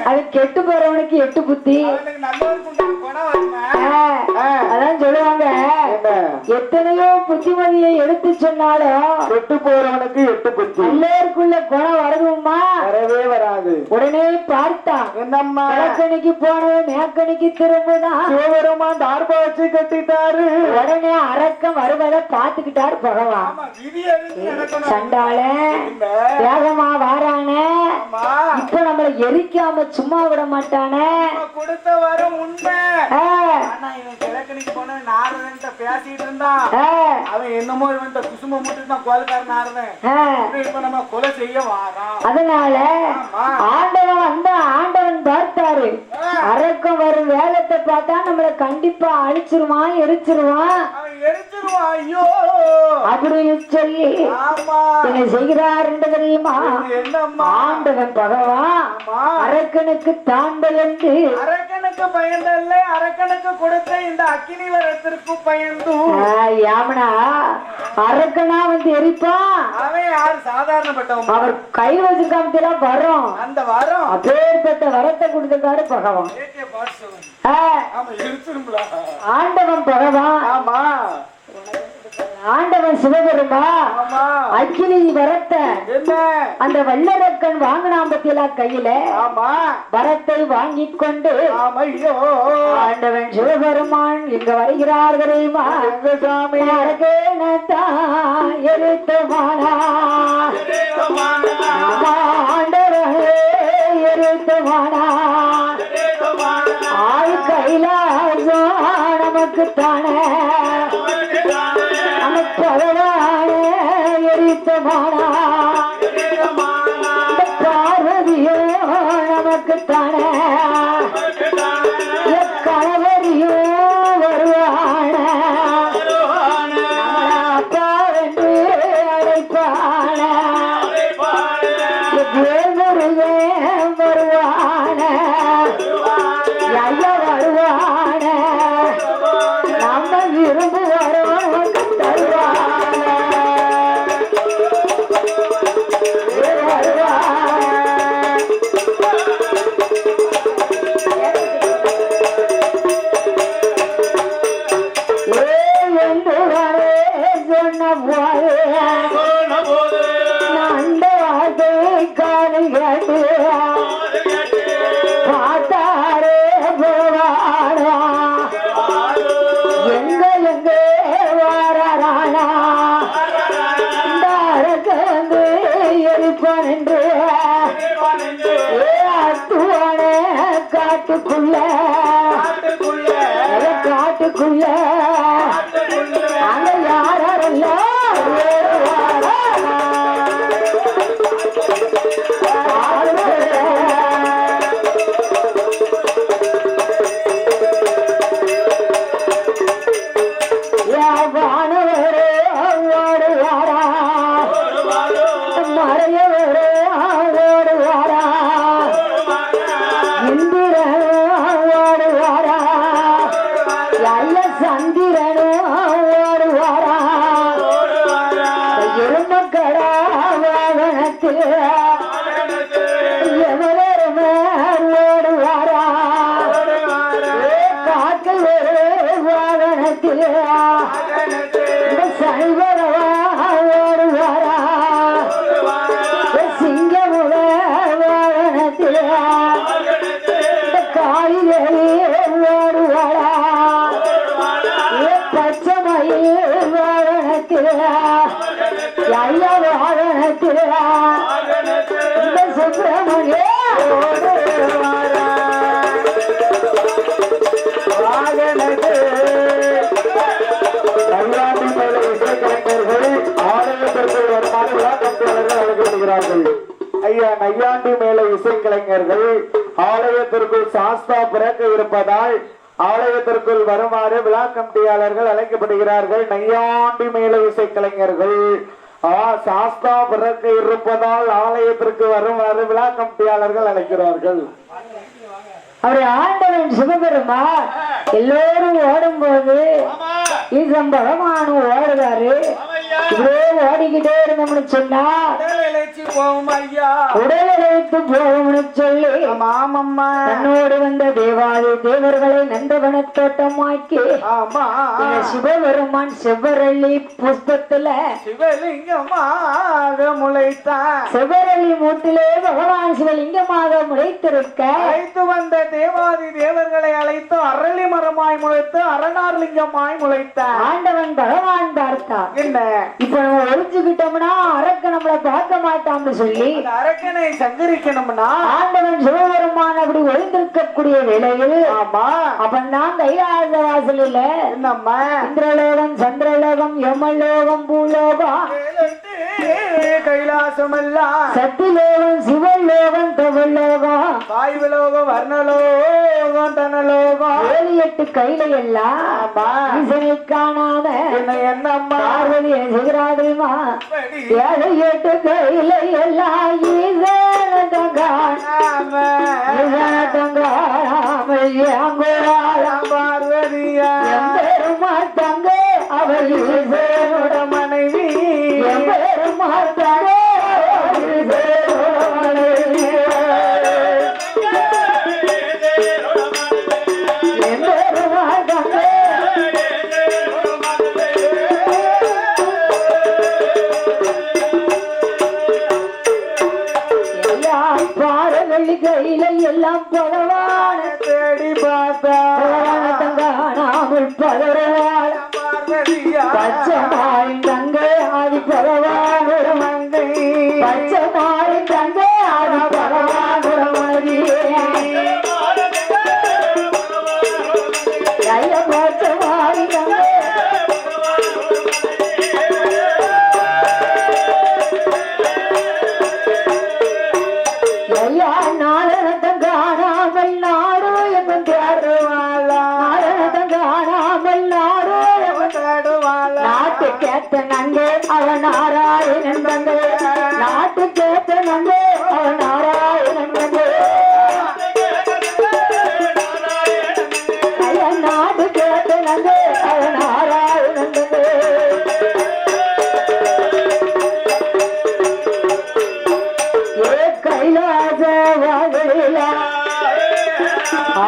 அது கெட்டு போறவனுக்கு 8 புத்தி. அதான் சொல்லுவாங்க எத்தனையோ புத்திமதியை எடுத்து சொன்னாலும் கெட்டு போறவனுக்கு 8 புத்தி. எல்லாருக்குள்ள குணம் வரதுமா? வரவே வராது. உடனே பார்த்தா என்னம்மா கிழக்கணிக்கு போனது மேக்கணிக்கு திரும்புதான். சிவபெருமான் தார்பா வச்சு கட்டிட்டாரு. உடனே அரக்கம் வருவதை பார்த்துக்கிட்டாரு பகவான். சண்டால வேகமா வாரானே. இப்ப நம்மள எரிக்காம சும்மா விட மாட்டானே. கொடுத்த வரும் உண்மை. கிழக்கணிக்கு போன நாரதன் பேசிட்டு இருந்தான். அவன் என்னமோ இவன் குசும முட்டு தான் கோல்கார நாரதன். இப்ப நம்ம கொலை செய்ய வாரான். அதனால ஆண்டவன் அந்த ஆண்டவன் பார்த்தாரு அரக்கம் வரும் வேகத்தை பார்த்தா நம்மள கண்டிப்பா அழிச்சிருவான் எரிச்சிருவான் ஐயோ அப்படின்னு சொல்லி என்ன செய்கிறார் என்று தெரியுமா? ஆண்டவன் பகவான் அரக்கனுக்கு தான் பயந்து அரக்கனுக்கு பயந்தல்ல அரக்கனுக்கு கொடுத்த இந்த அக்கினி வரத்திற்கு பயந்து யாமனா அரக்கனா வந்து எரிப்பான். அவன் யாரு சாதாரணப்பட்டவன்? அவர் கை வச்சிருக்காம வரோம் அந்த வரம் அப்பேற்பட்ட வரத்தை கொடுத்திருக்காரு பகவான். ஆண்டவன் பகவான் ஆமா ஆண்டவன் சிவபெருமா அக்கினி வரத்தை அந்த வல்லரக்கன் வாங்கினான் பத்தியலா கையில வரத்தை வாங்கி கொண்டு ஆண்டவன் சிவபெருமான் இங்க வருகிறார் தெரியுமா? எரித்தமானா ஆண்டவனே எரித்தமானா ஆள் கைலாசம் நமக்கு தானே பகவானே எரித்தமானா பார்வதியோ நமக்கு தானே கணவரியோ வருவான அப்பாவென்று அழைப்பான தேவருகன் வருவான ஐயா வருவான நம்ம விரும்பு வருவான் பார்த்தாரே போவானா எங்க எங்க வாரானா அரக்கந்து எரிப்பான் என்று அத்துவான காட்டுக்குள்ள காட்டுக்குள்ள அங்க யாரெல்லாம் வானவரே ஓடுவாரா மறையவரே ஓடுவாரா இந்திரனோ ஓடுவாரா ஐய சந்திரனோ ஓடுவாரா எருமக்கடா வாகனத்தில் எவரமே ஓடுவாரா காற்று வாகனத்தில் சைவரவா ஓடுவாரா சிங்கமுக வாகனத்தில் காளிதேவி ஓடுவாரா பச்சைமயில் வாகனத்தில் ஐயா வாகனத்தில் இந்த சுப்பிரமணிய ஓடுவாரா வாகனத்தில் ஐயா நையாண்டி மேல இசைக்கலைஞர்கள் ஆலயத்திற்குள் சாஸ்தா பிறக்க இருப்பதால் ஆலயத்திற்குள் வருமாறு விழா கமிட்டியாளர்கள் அழைக்கப்படுகிறார்கள். நையாண்டி மேல இசைக்கலைஞர்கள் சாஸ்தா பிறக்க இருப்பதால் ஆலயத்திற்கு வருமாறு விழா கமிட்டியாளர்கள் அழைக்கிறார்கள். அவரு ஆண்டவன் சிவபெருமா எல்லோரும் ஓடும் போது ஈசன் பகவானும் ஓடுறாரு. இப்படியே ஓடிக்கிட்டே இருந்தோம்னு சொன்னா உடல் இழைத்து போகும்னு சொல்லி தன்னோடு வந்த தேவாதி தேவர்களை நந்தவன தோட்டமாக்கி சிவபெருமான் செவ்வரளி புஷ்பத்துல சிவலிங்கமாக முளைத்தார். செவ்வரளி மூட்டிலே பகவான் சிவலிங்கமாக முளைத்திருக்க அழைத்து வந்த தேவாதி தேவர்களை அழைத்து அரளி மரமாய் முளைத்து அரணார்லிங்கமாய் முளைத்தார். ஆண்டவன் பகவான் பார்த்தா என்ன இப்ப நம்ம ஒழிச்சுக்கிட்டோம்னா அரக்க நம்மளை பார்க்க மாட்டான்னு சொல்லி அரக்கனை சங்கரிக்கணும்னா ஆண்டவன் சிவபெருமான் அப்படி ஒழிந்திருக்கக்கூடிய வேளையில் அப்பந்தான் கைலாச வாசலில் என்னம்மா இந்திரலோகம் சந்திரலோகம் யமலோகம் பூலோகம் கைலாசம் எல்லாம் சத்திலோகம் சிவலோகம் தவலோகம் வாயுலோகம் வர்ணலோகம் தனலோகம் 7 கையில எல்லாம் ஈசனை காணாம என்னம்மா பார்வதி செய்கிறாடுமா 7 கையில எல்லாம் ஈசனை காணாம பார்வதியா தங்க அவள் ஈசனோட மனைவி பெருமாள் கையில எல்லாம் பகவான தேடி பார்த்தா தங்கானாமல் பகவான் பச்சமாய் தங்கை ஆதி பகவான் ஒரு மங்கை பச்சமாய் தங்கை ஆதி பகவான் ஒரு மனைவி பச்சமாய் தங்கை கேட்ட நங்கே அவன் நாராயணன் தங்கே நாட்டு கேட்ட நங்கே அவன் நாராயணன் தங்கே நாட்டு கேட்ட நங்கே அவன் நாராயணன் தங்கே ஏ கைலாச வாழலா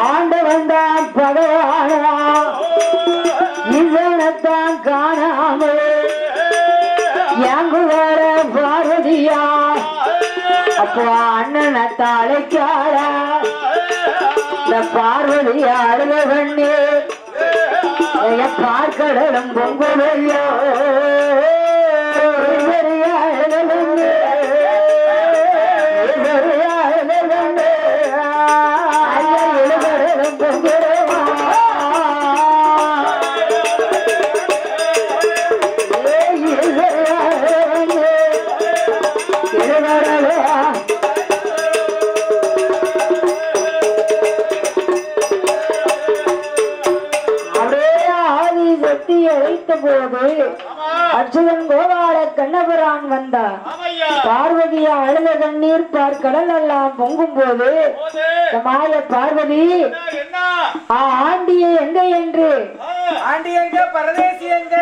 ஆண்டவன் தான் பகவானா ஈசனத்தான் காணாமல் எங்குவார பார்வதியா அப்போ அண்ணனத்தை அழைக்காட இந்த பார்வதி அழுத பண்ணி பார்க்கடலும் பொங்குதையோ அச்சுதன் கோபால கண்ணபுரான் வந்தார் பார்வதியா அழுத கண்ணீர் கடல் எல்லாம் பொங்கும் போது மாய பார்வதி ஆண்டிய எங்க என்று ஆண்டி எங்க பரதேசி எங்க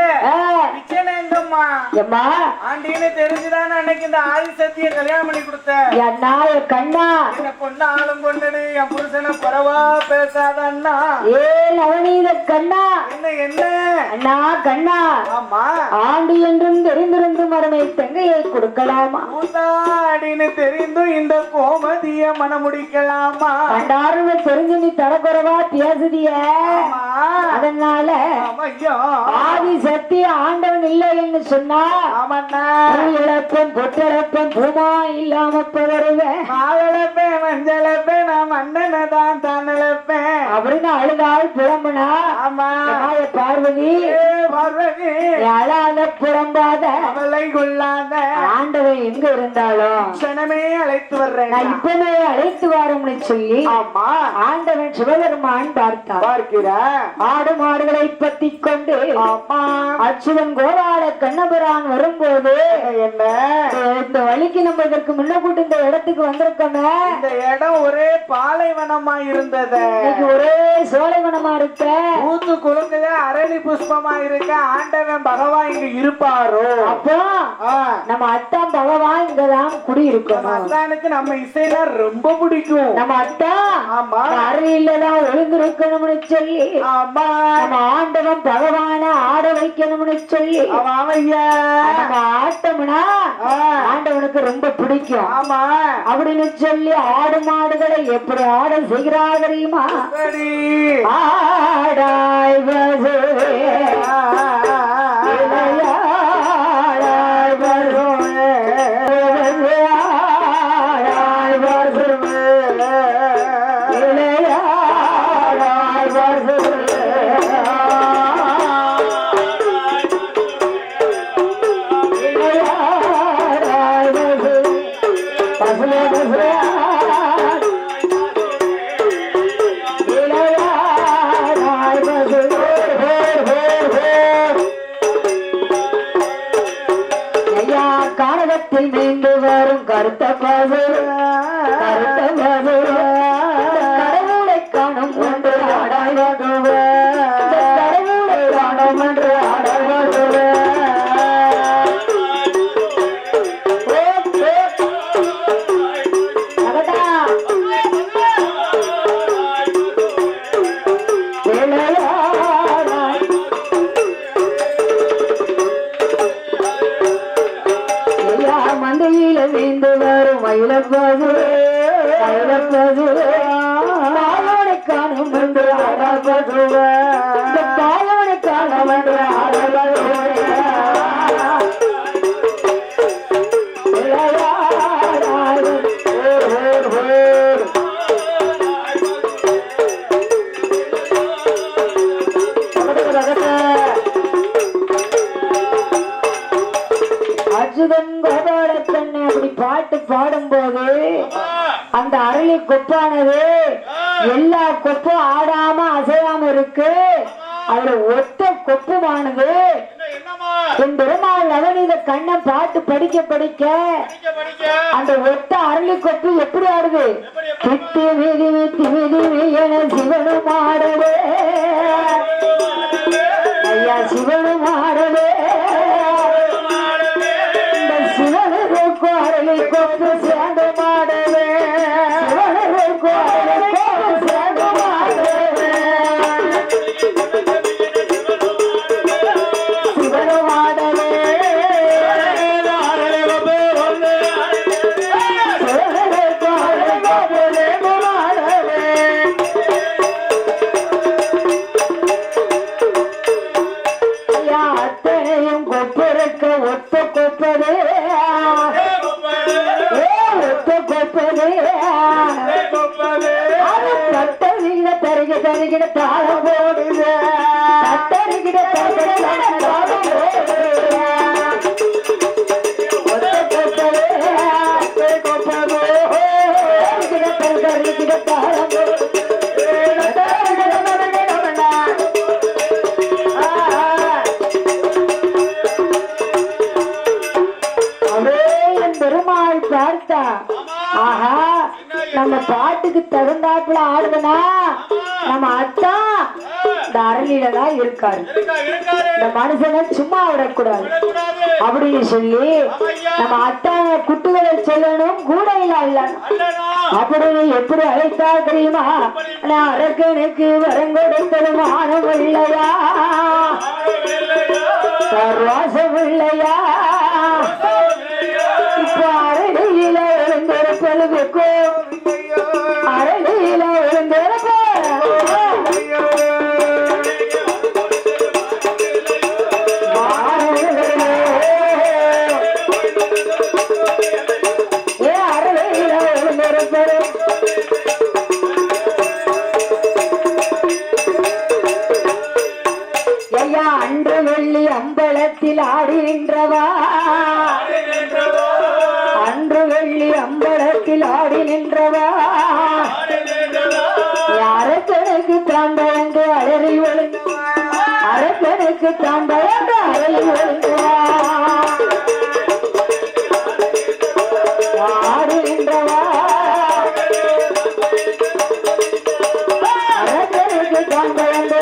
எங்கம்மா எம்மா ஆண்டின்னு தெரிஞ்சுதான் அன்னைக்கு இந்த ஆதி சத்திய கல்யாணம் பண்ணி கொடுத்தேன் அண்ணா என் கண்ணா என்ன பொண்ணு ஆளும் கொண்டு என் புருஷனை பரவா பேசாத அண்ணா ஏ நவநீத கண்ணா என்ன அண்ணா கண்ணா ஆமா ஆண்டி என்றும் தெரிந்திருந்து மருமை தங்கையை கொடுக்கலாமா கூத்தாடின்னு தெரிந்தும் இந்த கோமதிய மனம் முடிக்கலாமா கண்டாருன்னு தெரிஞ்சு நீ தரக்குறவா பேசுதிய அதனால ஆதி சத்திய ஆண்டவன் இல்லை என்று சொன்னா இழப்பேன் பொட்டிழப்பேன் பூமா இல்லாம வருவேன் மாவிழப்பேன் மஞ்சளப்பேன் நான் மன்னனை தான் இழப்பேன் அப்படின்னு அழுதாள் புலம்புனா ஆமா பார்வதி பார்வதி அழாத புலம்பாத அவளை கொள்ளாத ஆண்டவன் எங்க இருந்தாலும் க்ஷணமே அழைத்து வர்றேன் நான் இப்பவே அழைத்து வாரும்னு சொல்லி ஆமா ஆண்டவன் சிவபெருமான் பார்க்கிற ஆடு மாடுகளை பத்தி கொண்டு ஆமா அச்சுதன் கோபால கண்ணபுரான் வரும்போது என்ன இந்த வழிக்கு நம்ம இதற்கு முன்ன கூட்டு இந்த இடத்துக்கு வந்திருக்கோமே இந்த இடம் ஒரே பாலைவனமா இருந்தது இன்னைக்கு ஒரே சோலைவனமா இருக்க பூத்து குலுங்குத அரளி புஷ்பமா இருக்க ஆண்டவன் பகவான் இங்க இருப்பாரோ அப்போ நம்ம அத்தான் பகவான் இங்கதான் குடி இருக்கணும் அத்தானுக்கு நம்ம இசைனா ரொம்ப பிடிக்கும் நம்ம அத்தா ஆமா அறையிலதான் ஒழுங்கு இருக்கணும்னு சொல்லி ஆமா நம்ம ஆண்டவன் பகவான ஆட வைக்கணும்னு சொல்லி நம்ம ஆட்டம்னா ஆண்டவனுக்கு ரொம்ப பிடிக்கும் ஆமா அப்படின்னு சொல்லி ஆடு மாடுகளை எப்படி ஆட செய்கிறா தெரியுமா ஆடாய் அடகாடுவேன் கடவுளை காணும் என்று அடகாடுவேன் மந்தையில வீந்து வரும் மயிலப்பது தாயோனை காணும் என்று ஆடப்படுவேன் தாயோனை காணும் என்று ஆடப்படுவேன் அச்சுதன் கோபாலத்தன்னை அப்படி பாட்டு பாடும்போது அந்த அரளி கொப்பானது எல்லா கொப்பும் ஆடாம அசையாம இருக்கு. அதுல ஒத்த கொப்புமானது என் பெருமாள் நவநீத கண்ணன் பாட்டு படிக்க படிக்க அந்த ஒத்த அரளி கொப்பு எப்படி ஆடுது? திட்டி விதி வித்தி விதி என சிவனும் ஆடவே ஐயா சிவனும் ஆடவே சிவனுக்கு அரளி கொப்பு சேர்ந்து மாடவே சிவனுக்கு அரளி கொப்பு சேர்ந்து மாடவே சிவனு மாடவே சிவனுக்கு அரளி கொப்பு சேர்ந்து மாடவே ஐயா அத்தனையும் கொப்பு இருக்க ஒத்த கொப்பதே தருகிட தாளம் போடுது தருகிட தாளம் பெருமாள் பார்த்தா ஆஹா நம்ம பாட்டுக்கு தகுந்தாப்புல ஆடுதுனா நம்ம அத்தா இந்த அரளியில தான் இருக்காரு. இந்த மனுஷனை சும்மா விடக்கூடாது அப்படின்னு சொல்லி நம்ம அத்தான குட்டுகளை சொல்லணும் கூடையில அல்லணும் அப்படின்னு எப்படி அழைத்தா தெரியுமா? நான் அரக்கனுக்கு வரம் கொடுத்தது மானம் இல்லையா வாசம் இல்லையா இப்போ அரளியில எழுந்திருப்பதுக்கோ அரளியில எழுந்திருப்ப அன்று வெள்ளி அம்பலத்தில் ஆடுகின்றவா அன்று வெள்ளி அம்பலத்தில் ஆடி நின்றவா அரக்கனுக்கு தாண்டவந்து அலறி ஒழுங்குவா அரக்கனுக்கு தாண்டவந்து அலறி ஒழுங்குவா ஆடுகின்றவா அரக்கனுக்கு தாண்டவந்து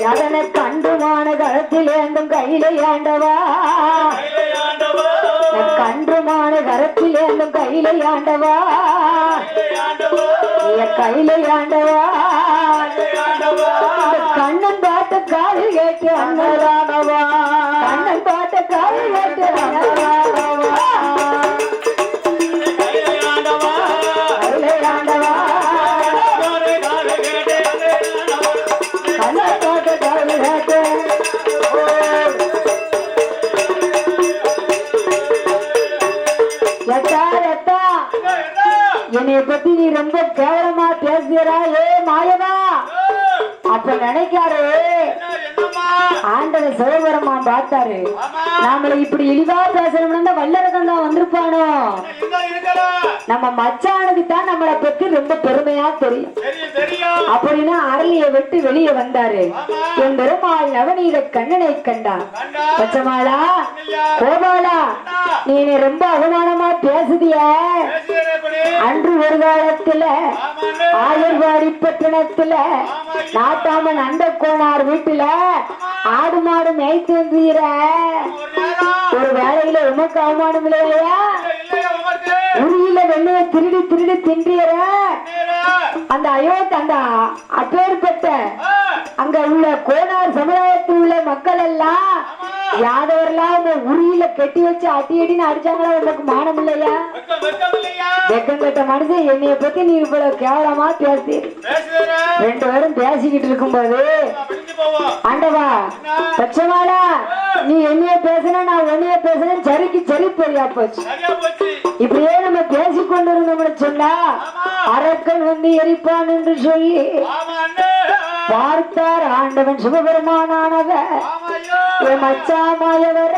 அதனை கண்டுமான கரத்தில் ஏந்தும் கையில ஆண்டவா கன்றுமான கரத்தில் ஏந்தும் கையில ஆண்டவா கையில ஆண்டவா கண்ணன் பாட்ட காது கேட்டு அண்ணரானவா கண்ணன் பாட்ட காது கேட்டு அண்ணரானவா என்னைய பத்தி நீ ரொம்ப கேவலமா பேசுகிறா ஏ மாயவா அப்ப நினைக்காரு ஆண்டவன் சிவபெருமான் பார்த்தாரு நாமளை இப்படி இழிவா பேசணும்னா வல்லரசன் தான் வந்திருப்பானோ நம்ம மச்சானுக்கு தான் நம்மளை பத்தி ரொம்ப பெருமையா தெரியும் அப்படின்னா அரளியை விட்டு வெளியே வந்தாரு என் பெருமாள் நவநீத கண்ணனை கண்டான் பச்சமாளா கோபாலா நீ ரொம்ப அவமானமா பேசுதிய ஒரு காலத்துல ஆயர்வாடி பட்டணத்துல நாட்டாமன் அந்த கோனார் வீட்டுல ஆடு மாடு மேய்த்து வந்தீர ஒரு வேலையில உமக்கு அவமானம் இல்லையா உரியில வெள்ளைய திருடி திருடி தின்றியற அந்த அந்த அப்பேற்பட்ட அங்க உள்ள கோனார் சமுதாயத்தில் உள்ள மக்கள் எல்லாம் யாதவரெல்லாம் உரியில கெட்டி வச்சு அடி அடின்னு அடிச்சாங்களா உனக்கு மானம் இல்லையா வெக்கம் கட்ட மனுஷன் என்னைய பத்தி நீ இவ்வளவு கேவலமா பேசி 2 பேரும் பேசிக்கிட்டு இருக்கும்போது ஆண்டவா பச்சமாடா நீ என்னைய பேசுன நான் உன்னைய பேசுனேன் சரிக்கு சரி பெரியா போச்சு இப்படியே நம்ம பேசிக்கொண்டு இருந்தோம்னு சொன்னா அரக்கன் வந்து எரிப்பான் என்று சொல்லி பார்த்தார் ஆண்டவன் சிவபெருமானானவர் மச்சாமாயவர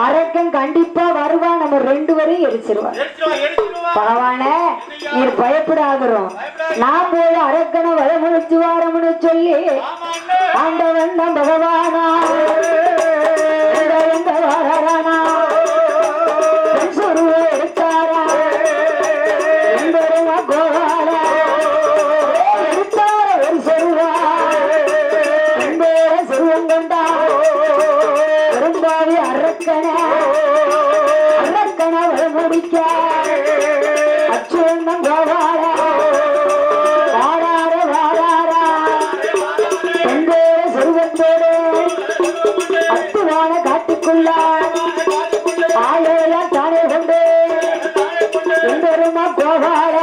அரக்கன் கண்டிப்பா வருவான் நம்ம 2 பேரையும் எரிச்சிருவான் பகவான நீர் பயப்படாகிறோம் நான் போய் அரக்கனை வளமுடிச்சு வாரம்னு சொல்லி ஆண்டவன் நம் பகவானா எங்க வரானா எடுத்தாரா எந்த கோவால எடுத்தார ஒரு செருவா எந்த செருவம் கொண்டா பெரும்பாவி அரக்கனை வளமுடிக்க அச்சுவந்தம் கோவால வாரார வாராரா எந்த செருவத்தோடு அத்துவான காட்டுக்குள்ள ஆயெல்லாம் தானே கொண்டு எந்தருமா கோவால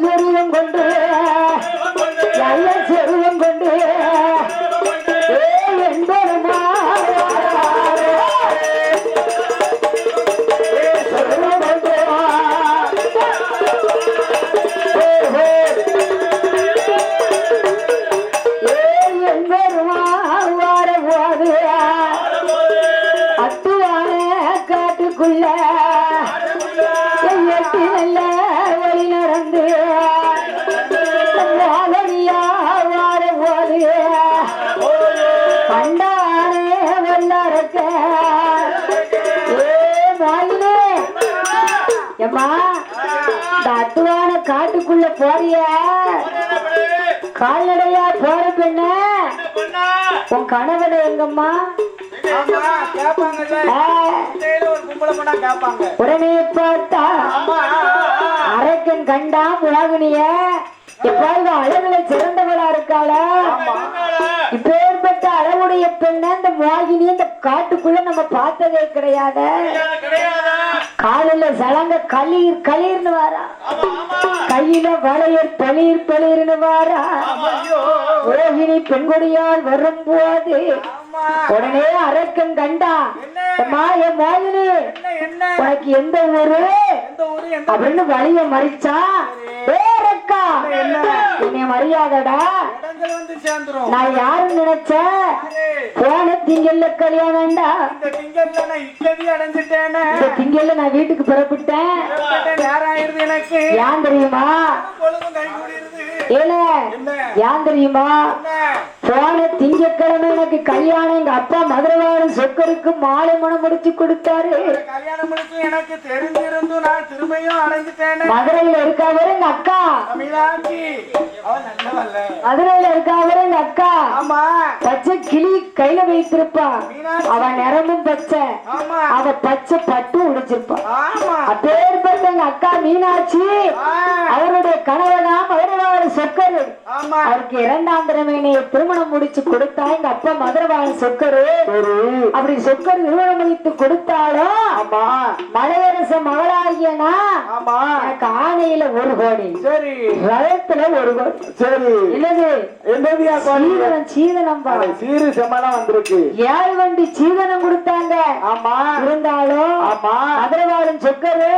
செருவம் கொண்டு நல்ல செருவம் கொண்டு எந்தருமா காட்டுக்குள்ள நல்ல வழி நடந்து வார போது கண்டானே வல்லறக்க ஏமா இந்த அத்துவான காட்டுக்குள்ள போறிய கால்நடையா போற பெண்ண உன் கணவனை எங்கம்மா உடனே பார்த்தா அரக்கன் கண்டா மோகினிய எப்பாவது அளவுல சிறந்தவளா இருக்காள இப்பேற்பட்ட அளவுடைய பெண்ண இந்த மோகினி இந்த காட்டுக்குள்ள நம்ம பார்த்ததே கிடையாது காலில சலங்க களீர் களீர்னு வாரா கையில வளையர் பளீர் பளீர்னு வாரா மோகினி பெண்கொடியால் வரும்போது உடனே அரக்கன் கண்டா என் மோகினி உனக்கு எந்த ஊரு அப்படின்னு வழிய மறிச்சா பேரக்கா என்னை மரியாதடா நான் யாருன்னு நினைச்சேன் போன திங்கள்ல கல்யாணம்டா இந்த திங்கள்ல நான் வீட்டுக்கு புறப்பட்டேன் ஏன் தெரியுமா ஏன் தெரியுமா போன திங்கட்கிழமை எனக்கு கல்யாணம் எங்க அப்பா மதுரவாரம் சொக்கருக்கு மாலை மனம் முடிச்சு கொடுத்தாரு கல்யாணம் முடிச்சு எனக்கு தெரிஞ்சிருந்து நான் திரும்பியும் அடைஞ்சிட்டேன் மதுரையில இருக்காவரு எங்க அக்கா மதுரையில இருக்காவரு எங்க அக்கா ஆமா பச்சை கிளி கையில வைத்திருப்பா அவன் நிறமும் பச்சை அவ பச்சை பட்டு உடிச்சிருப்பா அப்பேற்பட்ட எங்க அக்கா மீனாட்சி அவருடைய கணவனாம் மதுரவாரம் சொக்கரு அவருக்கு 2ஆம் திறமையினை திருமணம் முடிச்சு கொடுத்தா எங்க அப்பா மதுரவாரம் சொக்கரு அப்படி சொக்கர் திருமணம் முடித்து கொடுத்தாலும் மலையரச மகளாகியனா எனக்கு ஆணையில 1 கோடி சரி ரதத்துல 1 கோடி சரி இல்லது சீதனம் சீதனம் சீரு செம்மலாம் வந்திருக்கு 7 வண்டி சீதனம் கொடுத்தாங்க இருந்தாலும் மதுரவாரம் சொக்கரு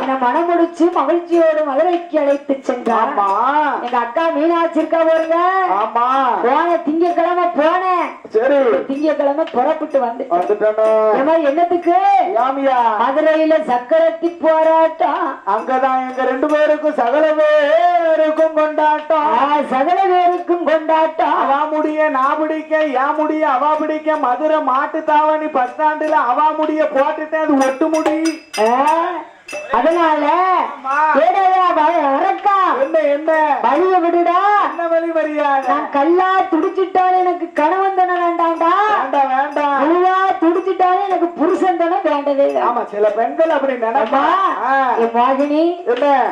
என்ன மனம் முடிச்சு மகிழ்ச்சியோடு மதுரைக்கு அழைத்து சென்றார். எங்க அக்கா மீனாட்சி இருக்கா பாருங்க. போன திங்கக்கிழமை போனேன். சரி, திங்கக்கிழமை புறப்பட்டு வந்துட்டேன். என்னத்துக்கு? மதுரையில சக்கரத்தி போராட்டம். அங்கதான் எங்க 2 பேருக்கும் சகல பேருக்கும் கொண்டாட்டம். சகல பேருக்கும் கொண்டாட்டம். அவா முடிய நான் பிடிக்க, யா முடிய அவா பிடிக்க. மதுரை மாட்டு தாவணி பஸ் ஸ்டாண்டுல அவா முடிய போட்டுட்டேன். அது ஒட்டு முடி. அதனால என்ன வழிய விடுடா. என்ன வழி வரியா? நான் கல்லா துடிச்சிட்டாலும் எனக்கு கணவன் தானே வேண்டாம்டா. வேண்டாம் வேண்டாம். கல்லா துடிச்சிட்டாலும் எனக்கு புருஷன் தானே வேண்டதே. ஆமா, சில பெண்கள் அப்படி நினைப்பா. மோகினி,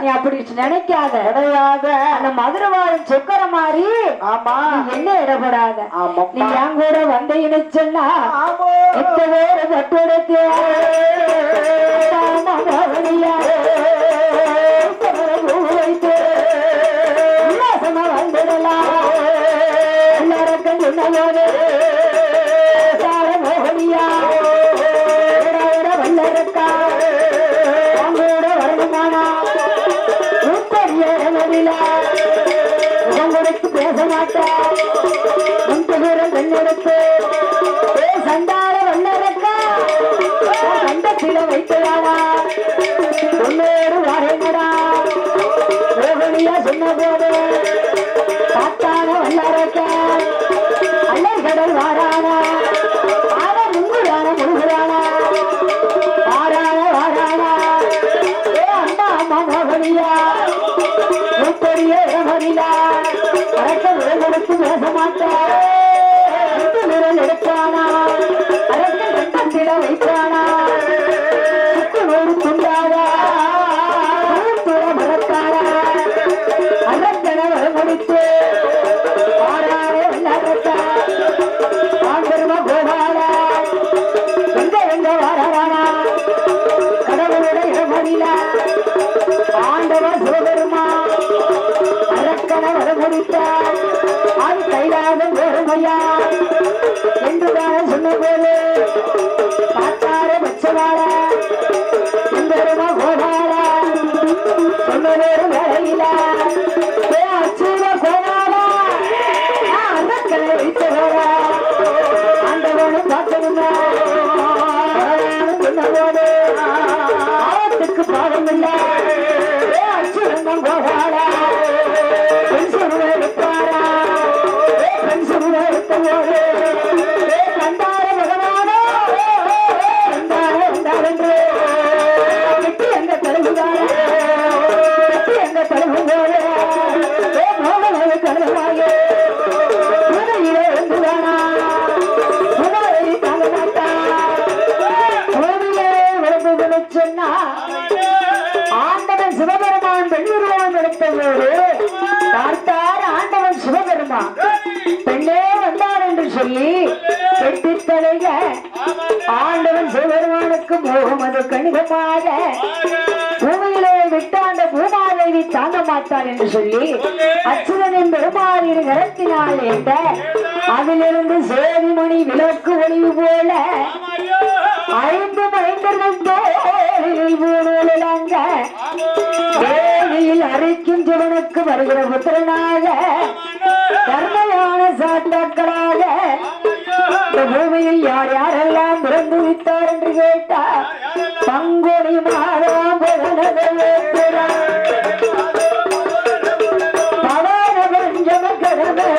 நீ அப்படி நினைக்காத. கிடையாத அந்த மதுரை வாழும் சொக்கர மாதிரி. ஆமா, என்ன இடப்படாத. நீ என் கூட வந்தீங்கன்னு சொன்னா எத்த வேற பட்டெடுத்து பேச மாட்டேன். பெண்ணெடுத்து சண்டார வல்லரக்கா கண்டத்தில வைத்ததாடா. உன்னோடு வரங்கடா ரோகிணியா சொன்ன போது பார்த்தான வல்லரக்க அல்ல கடல் வாரானா. ஆன முங்குறான முழுகுறானா. வாரான வாரானா. அண்ணா அம்மா மோகனியா பெரிய இடமறிலா அரக்க விரைவெடுத்து பேச மாட்டேன். எடுத்தானா அரக்க கண்டத்தில வைத்தானா. நூறு துண்டாதா மறக்காரா அரக்கன வரமுடித்து ஆறாரே வல்லரக்கா ஆண்டர்ம கோபாலா எங்க வாரானா. கடவுளோட இடமறிலா ஆண்டவ சிவபெருமா அரக்கன வரமுடித்தார். அது கைலாசம் பெருமையா என்றுதான சொன்ன போது பார்த்தார பச்சவாட சுந்தரமா கோபால சொன்னவேறு வேலையில அச்சுவ கோபால அரக்கனை வைத்தவர ஆண்டவனும் பார்த்ததுங்க சொன்ன போது ஆபத்துக்கு பாவம் இல்லை. அச்சுரங்கம் கோபால பென்சன் எடுத்தாரா. பென்சன் எடுத்த போது கண்டார பகவானோ வந்தாரென்று வெட்டி எங்க தழுவுதார வெட்டி எங்க தழுவும்போது மோகனை கழுவாயே உதவியிலே வந்துதானா. உதவி தாங்க மாட்டா. உதவியே விளம்புகளை சொன்னா ஆண்டவன் சிவபெருமான் பெண்ணுருவம் எடுத்ததோடு பார்த்தார். ஆண்டவன் சிவபெருமான் பெண்ணே வந்தார் என்று சொல்லி கெட்டித்தலைக ஆண்டவன் சிவபெருமானுக்கு முகமது கணிதமாக பூமியிலே விட்டு அந்த பூமாதேவி தாங்க மாட்டார் என்று சொல்லி அச்சுதனின் பெருமாறின் கரத்தினால் ஏந்த அதிலிருந்து சேதிமணி விளக்கு ஒளிவு போல 5 மைந்தர்கள் தோழில் பூணூலங்க தேவியில் அரைக்கும் சிவனுக்கு வருகிற புத்திரனாக தர்மையான சாட்டாக்களாக இந்த பூமியில் யார் யாரெல்லாம் பிறந்து விட்டார் என்று கேட்டார். பங்குனி மாதம் பவன பஞ்சம கடமை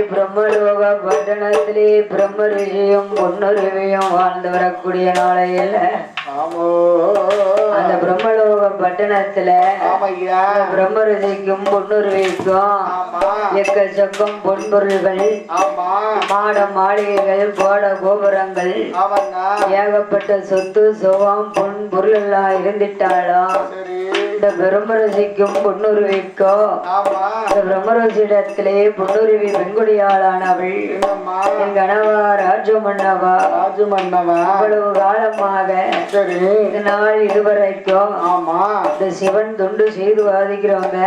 பிரம்மலோக பட்டணத்திலே பிரம்ம ரிஷியும் பொன்னுருவியும் வாழ்ந்து வரக்கூடிய நாளையில் அந்த பிரம்மலோக பட்டணத்துல பிரம்ம ரிஷிக்கும் பொன்னுருவிக்கும் எக்கச்சக்கம் பொன்பொருள்கள் மாட மாளிகைகள் கோட கோபுரங்கள் ஏகப்பட்ட சொத்து சுகம் பொன் பொருள் எல்லாம் இருந்துட்டாலும் இந்த பிரம்மரசிக்கும் பொன்னுருவிக்கும் இந்த பிரம்மரசிடத்திலே பொன்னுருவி பெண்குடியாளானவள் என் கணவா ராஜமன்னவா அவ்வளவு காலமாக இது நாள் இதுவரைக்கும் இந்த சிவன் தொண்டு செய்து வாதிக்கிறவங்க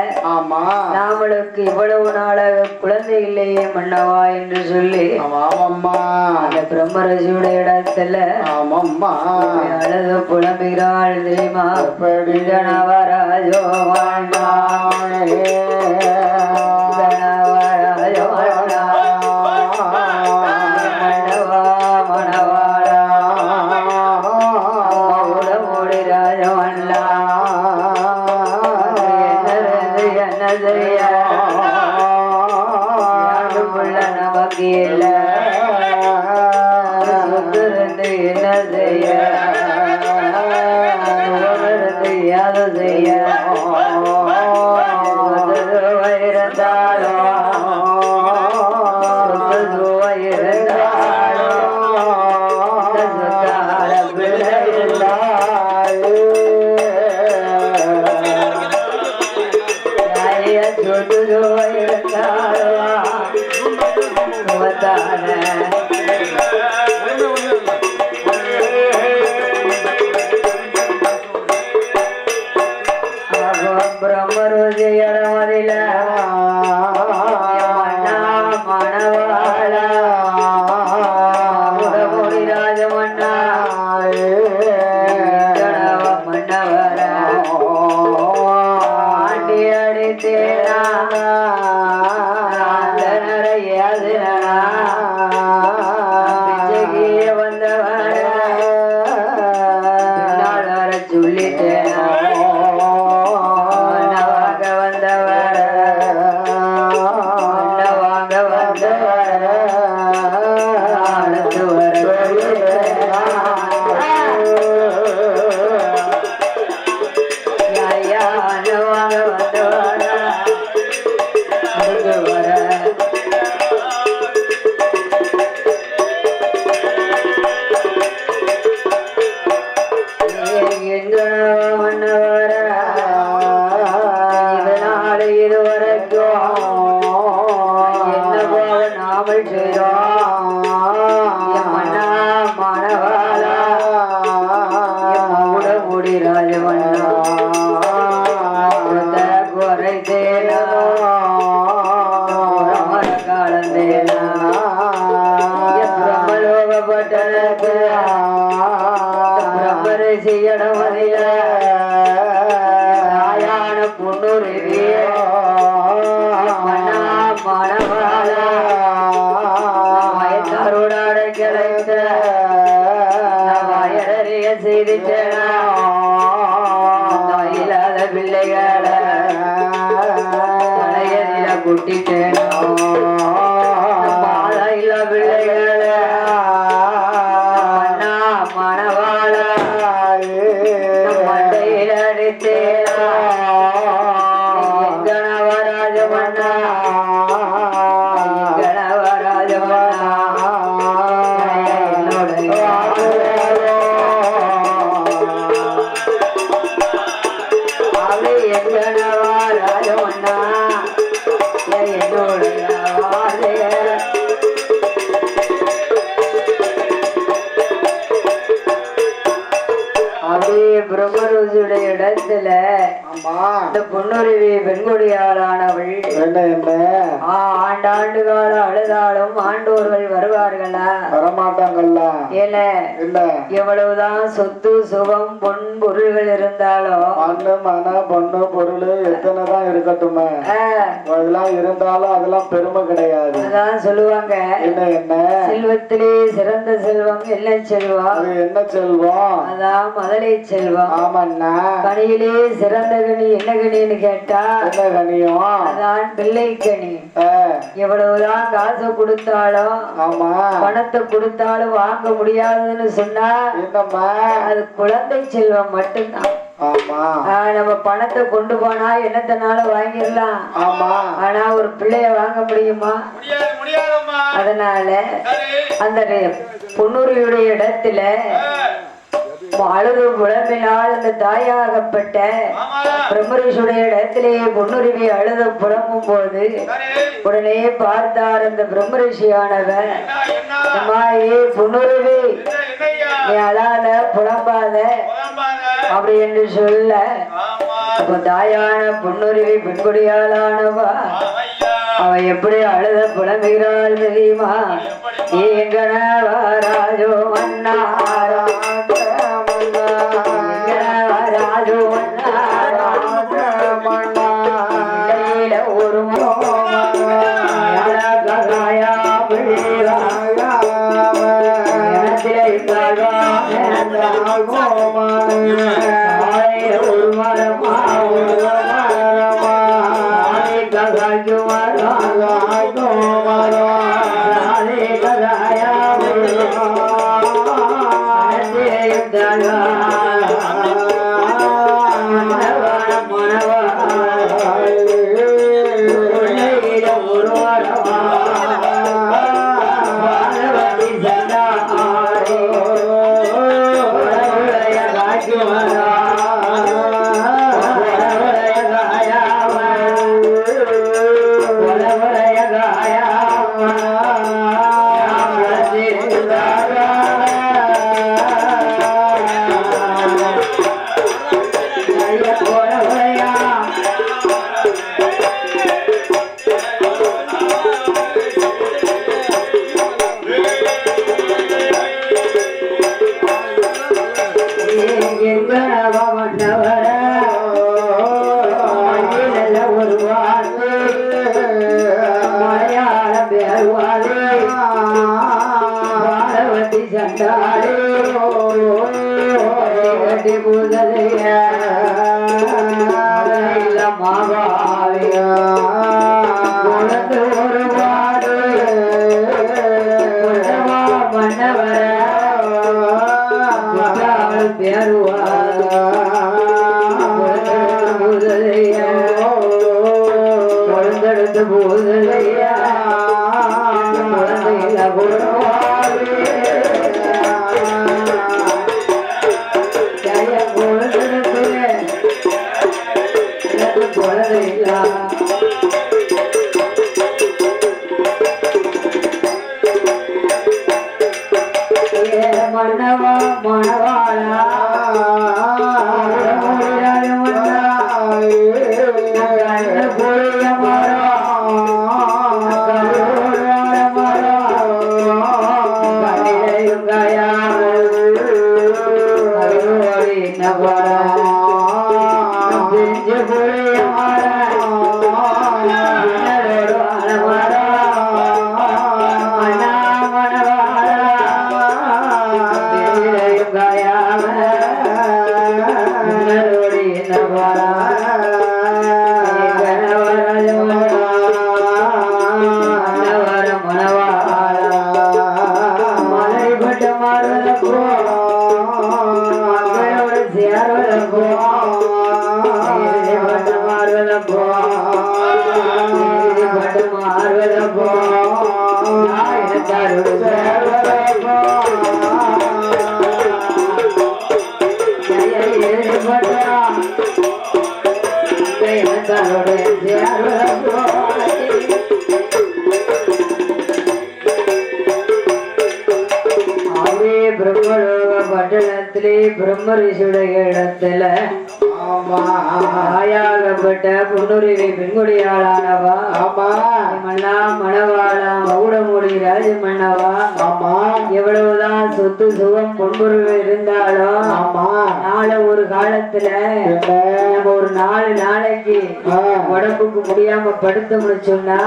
நாமளுக்கு இவ்வளவு நாளாக குழந்தை இல்லையே மன்னவா என்று சொல்லி அந்த பிரம்மரசியுடைய இடத்துல அழகு புலம்புகிறாள் தெரியுமா கணவராஜோ கணவராஜோ மணவா மணவாளா உடமோடி ராஜவல்லா என்ன செய்ய நமக்கு இல்லை என்ன செய்ய யாது செய்ய அருள் செய்தோம் மன்னா மணவாளா மவுட முடி ராஜமன்னா குறை தேனா காலந்தேனா பிரம்மலோகப்பட்டனுக்கு பிரம்மரிஷியடமதில நாயான பொன்னுருவிய மன்னா மணவாள மயத்தாரோட கிடைத்த வயறிய செய்திட்டேனா இல்லாத பிள்ளைகளை தலையதில குட்டிட்டேனா இல்ல பிள்ளைகளை மன்னா மணவாள மண்டையில் அடித்தேனா கணவராஜ மன்னா கணவராஜ மன்னா அவளை எங்கனவராஜ மன்னா என்னுடைய பிரம்மருடைய இடத்துல இந்த பொன்னுருவி பெண்குடியாளானவள் ஆண்டாண்டு காலம் அழுதாலும் ஆண்டோர்கள் வருவார்களா? வரமாட்டாங்கல்ல. எவ்வளவுதான் சொத்து சுகம் பொன் பொருள்கள் இருந்தாலும் மண்ணு மன பொண்ணு பொருள் எத்தனைதான் இருக்கட்டுமே அதெல்லாம் இருந்தாலும் அதெல்லாம் பெருமை கிடையாது. அதான் சொல்லுவாங்க என்ன செல்வத்திலே சிறந்த செல்வம் என்ன செல்வம்? அது என்ன செல்வம்? அதான் முதலை செல்வம். ஆமாண்ணா. கனியிலே சிறந்த கனி என்ன கனின்னு கேட்டா என்ன கனியும்? அதான் பிள்ளை கனி. எவ்வளவுதான் காசை கொடுத்தாலும் ஆமா பணத்தை கொடுத்தாலும் வாங்க முடியாதுன்னு சொன்னா என்னம்மா அது குழந்தை செல்வம் மட்டும்தான். நம்ம பணத்தை கொண்டு போனா என்னத்தனாலும் வாங்கிடலாம். ஆனா ஒரு பிள்ளைய வாங்க முடியுமா? அதனால அந்த பொன்னுருவியுடைய இடத்துல அழுது புலம்பினால் அந்த தாயாகப்பட்ட பிரம்மரிஷுடைய இடத்திலேயே பொன்னுருவி அழுத புலம்பும் போது உடனே பார்த்தார் அந்த பிரம்மரிஷியானவர், பொன்னுருவி நீ அழாத புலம்பாத அப்படி என்று சொல்ல தாயான பொன்னுருவி பெண்குடியாளானவா அவ எப்படி அழுத புலம்புகிறாள் தெரியுமா? ஏங்கனவராஜோ மன்னா ஒரு போதையா மன்னவா மணவாளா பட்டணத்திலே பிரம்ம ரிஷியுடைய இடத்துல ஆயாகப்பட்ட பொன்னுரிவை பெண்குடியாளானவா மன்னா மணவாளா மகுடமூடி ராஜ மன்னவா எவ்வளவுதான் சொத்து சுகம் பொன்பொருள் இருந்தாலும் நாளை ஒரு காலத்துல நம்ம ஒரு 4 நாளைக்கு உடம்புக்கு முடியாம படுத்தோம்னு சொன்னா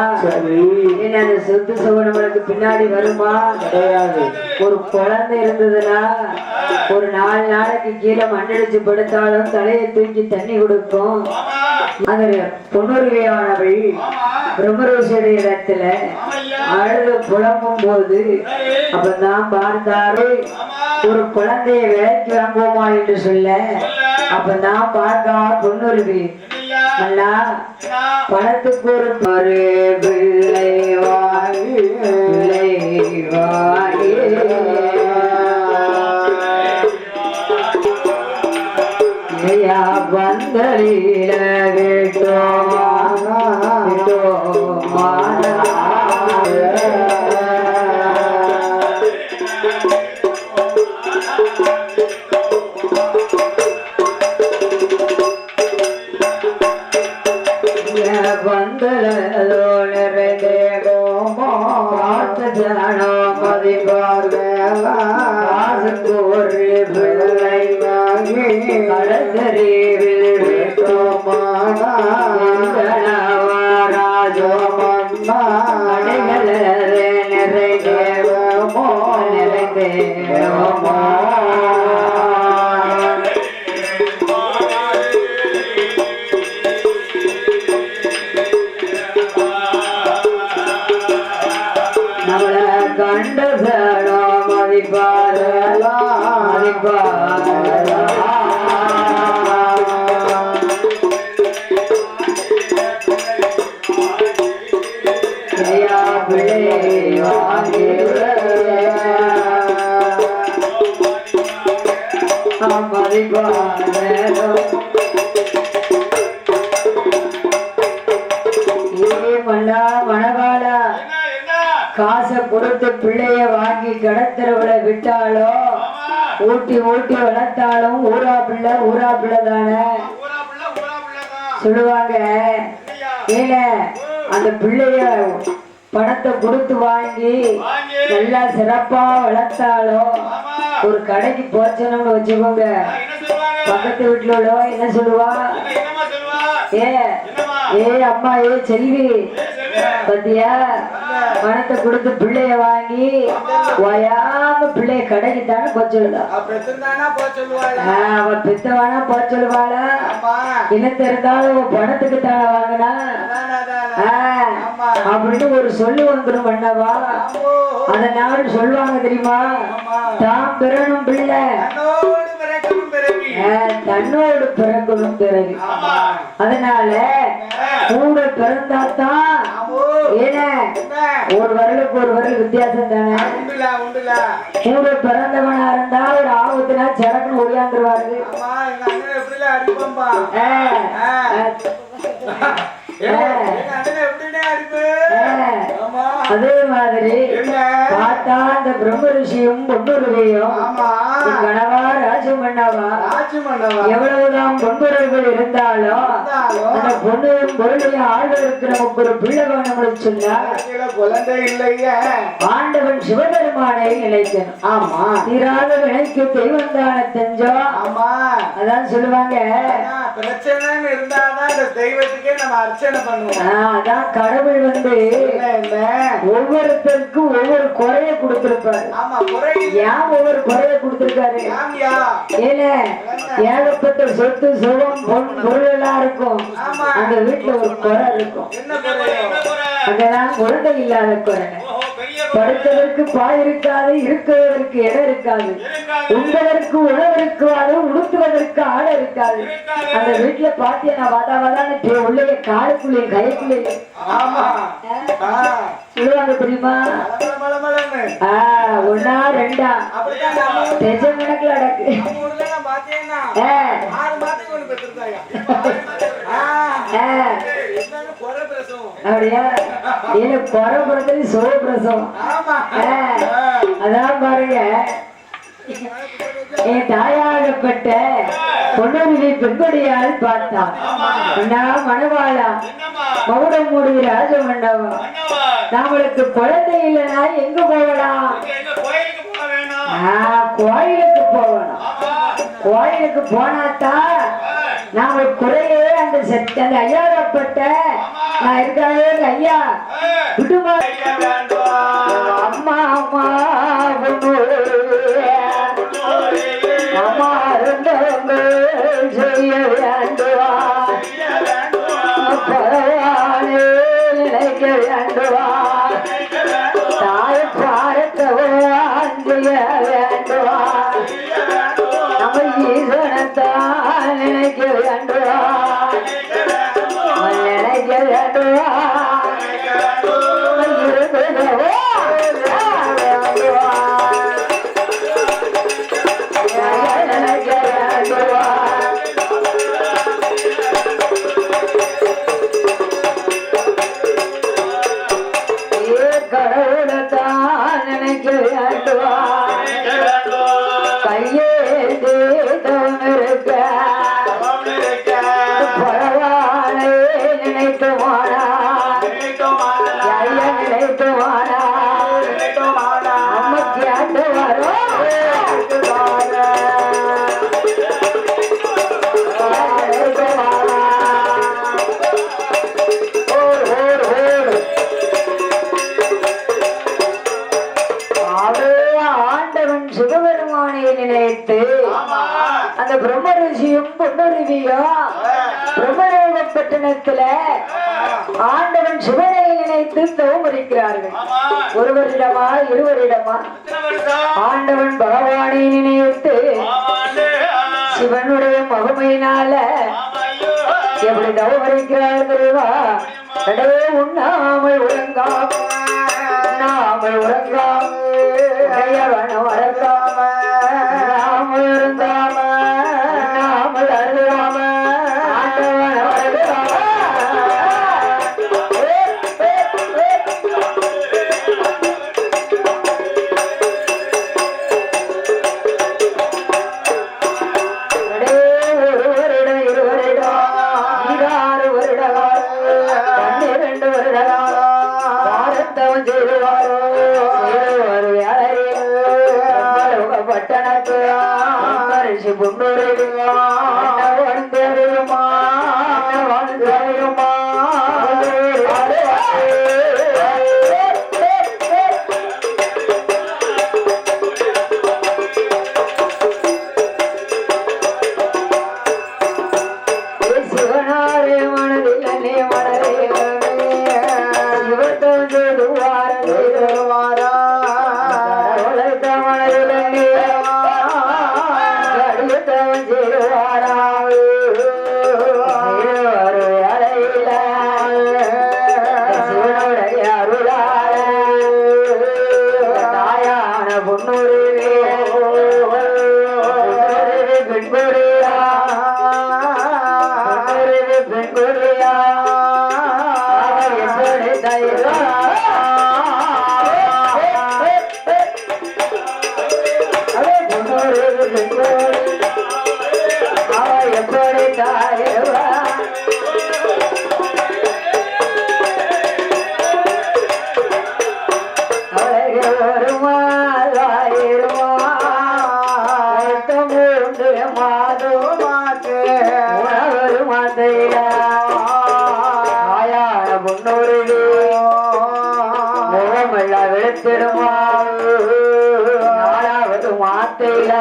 என்ன அந்த சொத்து சுகம் நம்மளுக்கு பின்னாடி வருமா? கிடையாது. ஒரு குழந்தை இருந்ததுன்னா ஒரு 4 நாளைக்கு கீழே மண்ணடிச்சு படுத்தாலும் தலையை தூக்கி தண்ணி கொடுக்கும். அந்த பொன்னுரிவையானவள் பிரம்மரோஷியுடைய இடத்துல அழுது புலம்பும் போது அப்பதான் பார்த்தாரு ஒரு குழந்தைய விலைக்கு வாங்குவோமா என்று சொல்ல அப்பதான் பார்த்தா பொன்னுரிவி நல்லா பணத்துக்கு ஒரு பிள்ளை வாங்கி பந்தலில காசை கொடுத்து பிள்ளைய வாங்கி கடத்தரவுல விட்டாலோ ஊட்டி ஊட்டி வளர்த்தாலும் ஊரா பிள்ளை தானே சொல்லுவாங்க. ஏன அந்த பிள்ளைய பணத்தை கொடுத்து வாங்கி நல்லா சிறப்பா வளர்த்தாலும் ஒரு கடைக்கு போச்சோம்னு வச்சுக்கோங்க, பக்கத்து வீட்டுல உள்ளவா என்ன சொல்லுவா? ஏ அம்மா ஏ செல்வி பத்தியா பணத்தை கொடுத்து பிள்ளைய வாங்கி ஓயாம பிள்ளைய கடைக்கு தானே போச்சொல்லுதா? அவ பெத்தவானா போச்சொல்லுவாளா? என்ன தெரிந்தாலும் பணத்துக்கு தானே வாங்கினா அப்படின்னு ஒரு சொல்லு வந்துடும் பண்ணவா. அதனால சொல்லுவாங்க தெரியுமா, தாம் பிறனும் பிள்ளை தன்னோடு பிறக்கணும் பிறகு. அதனால கூட பிறந்தாத்தான் ஏன ஒரு வரலுக்கு ஒரு வரல் வித்தியாசம் தானே. கூட பிறந்தவனா இருந்தா ஒரு ஆபத்துனா சரக்குன்னு ஒடியாந்துருவாரு. அதே மாதிரி பார்த்தா அந்த பிரம்ம ரிஷியும் பொன்னுருவையும் கணவா ராஜமன்னவா எவ்வளவுதான் பொன்னுறவுகள் இருந்தாலும் அந்த பொண்ணையும் பொருளையும் ஆழ்வதற்கு நமக்கு ஒரு பிள்ளை வேணும்னு சொன்னா குழந்தை இல்லையா ஆண்டவன் சிவபெருமானை நினைக்கணும். ஆமா தீராத வினைக்கு தெய்வம் தானே செஞ்சோம். ஆமா அதான் சொல்லுவாங்க பிரச்சனைன்னு இருந்தாதான் அந்த தெய்வத்துக்கே நம்ம அர்ச்சனை பண்ணுவோம். அதான் கடவுள் வந்து ஒவ்வொருத்தருக்கும் ஒவ்வொரு குறைய கொடுத்திருப்பாரு. ஏன் ஒவ்வொரு குறைய கொடுத்திருக்காரு? ஏல ஏகப்பட்ட சொத்து சுகம் பொருள் எல்லாம் இருக்கும், அந்த வீட்டுல ஒரு குறை இருக்கும். அங்கதான் குழந்தை இல்லாத குறை. படுத்ததற்கு பாய் இருக்காது, இருக்கிறதற்கு இடம் இருக்காது, உண்பதற்கு உணவு இருக்காது, உடுத்துவதற்கு ஆடை இருக்காது. அந்த வீட்டுல பாத்தியா வாதா வாதான்னு உள்ளே காலுக்குள்ளே கைக்குள்ளே சொல்லுவாங்க தெரியுமா? ஒன்னா ரெண்டா தெஜ கணக்குல அடக்கு. அப்படியா? ஏன்னா குறை பிறந்தது சோழ பிரசவம். அதான் பாருங்க, என் தாயாகப்பட்ட பொன்னுருவி பெண்படியால் பார்த்தா மணவாளா மகுடம் மூடி ராஜமண்டபம், நம்மளுக்கு குழந்தை இல்லைன்னா எங்க போகலாம்? கோயிலுக்கு போகணும். கோயிலுக்கு போனாத்தான் நாம குறையே அந்த அந்த ஐயாகப்பட்ட நான் இருக்காவே ஐயா விடுமா அம்மா அம்மா அம்மா செய்ய வேண்டுவா பரவானே நினைக்க வேண்டுவா தாய் பாரத்தவோ அஞ்சிய வேண்டுவா நம்ம ஈசனத்தான் நினைக்க வேண்டுவா நினைக்க வேண்டுவா கடவுளத்தான் நினைக்க வேண்டுவா கையே தேதம் இருக்க பரவானே நினைத்து வாடா ஐயா நினைத்து வாடா அம்மா கேட்டு வரும் சிவபெருமானை நினைத்து அந்த பிரம்ம ரிஷியும் பொன்னுருவியும் பிரம்மலோகப்பட்டினத்துல ஆண்டவன் சிவனை நினைத்து தவம் இருக்கிறார்கள். ஒருவரிடமா இருவரிடமா? ஆண்டவன் பகவானை நினைத்து சிவனுடைய மகிமையினால எப்படி தவம் இருக்கிறார் தெரியுமா? உண்ணாமல் உறங்காமல் உண்ணாமல் உறங்காமல் வனம் வளர்க்காம நாமல் இருந்தாம நாமல் அருகாம ஆண்டவன் வருகாம ஒருவரிடம் இருவரிடம் 16 வருட காலம் 12 வருட காலம் பாரத்தவன் செய்வாரோ பட்டணத்து ரிஷி பொன்னுருவியா வாழ்ந்தேருமா வாழ்ந்தேருமா சிவனாரே மனதில் நீ மனதே சிவத்தம் செய்துவார வருமா மூன்று மாதம் ஒரு மாதையில ஆயான முன்னூறு முகமெல்லாம் வெளுத்திடுமா நாலாவது மாத்தையில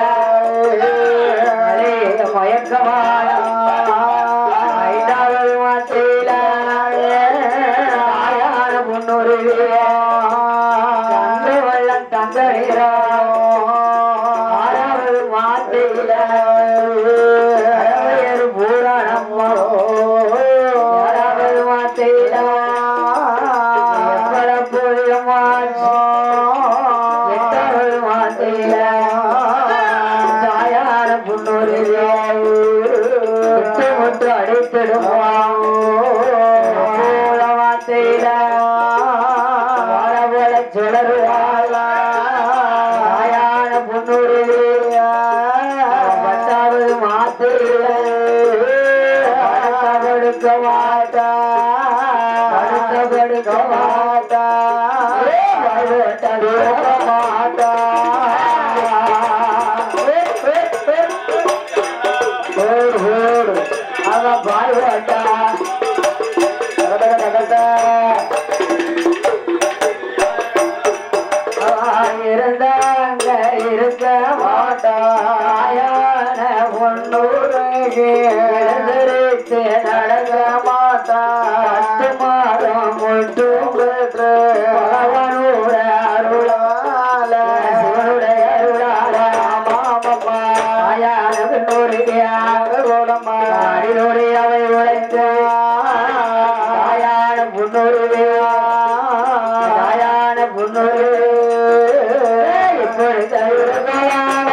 மயக்கமான ஐந்தாவது மாத்தையில ஆயான முன்னூறு தங்க வெள்ளம் தங்க நீரம் ஆறாவது மாத்தையில பூராணம் ஏழாவது மாத்தையில எட்டாவது மாத்தையில தாயான புன்னூறு முற்று அடைத்திடுவான் மாத்தையில வாழ போல சுடருவாள் தாயான புன்னூறு பத்தாவது மாத்தையில படுக்க மாட்டா படுக்க மாட்டா மாட்டா அவன் பாய் ஓட்டா இருந்தாங்க இருக்க மாட்டாயான பொன்னூருக்கு நடக்க மாட்டா மாதம் முட்டும் பெற்று பகவனோட அருளால சிவனுடைய அருளால மாமம்மாயான பின்னூருடைய அவை உழைத்து தாயான புன்னூரு தாயான புன்னூரு இப்படி தாயான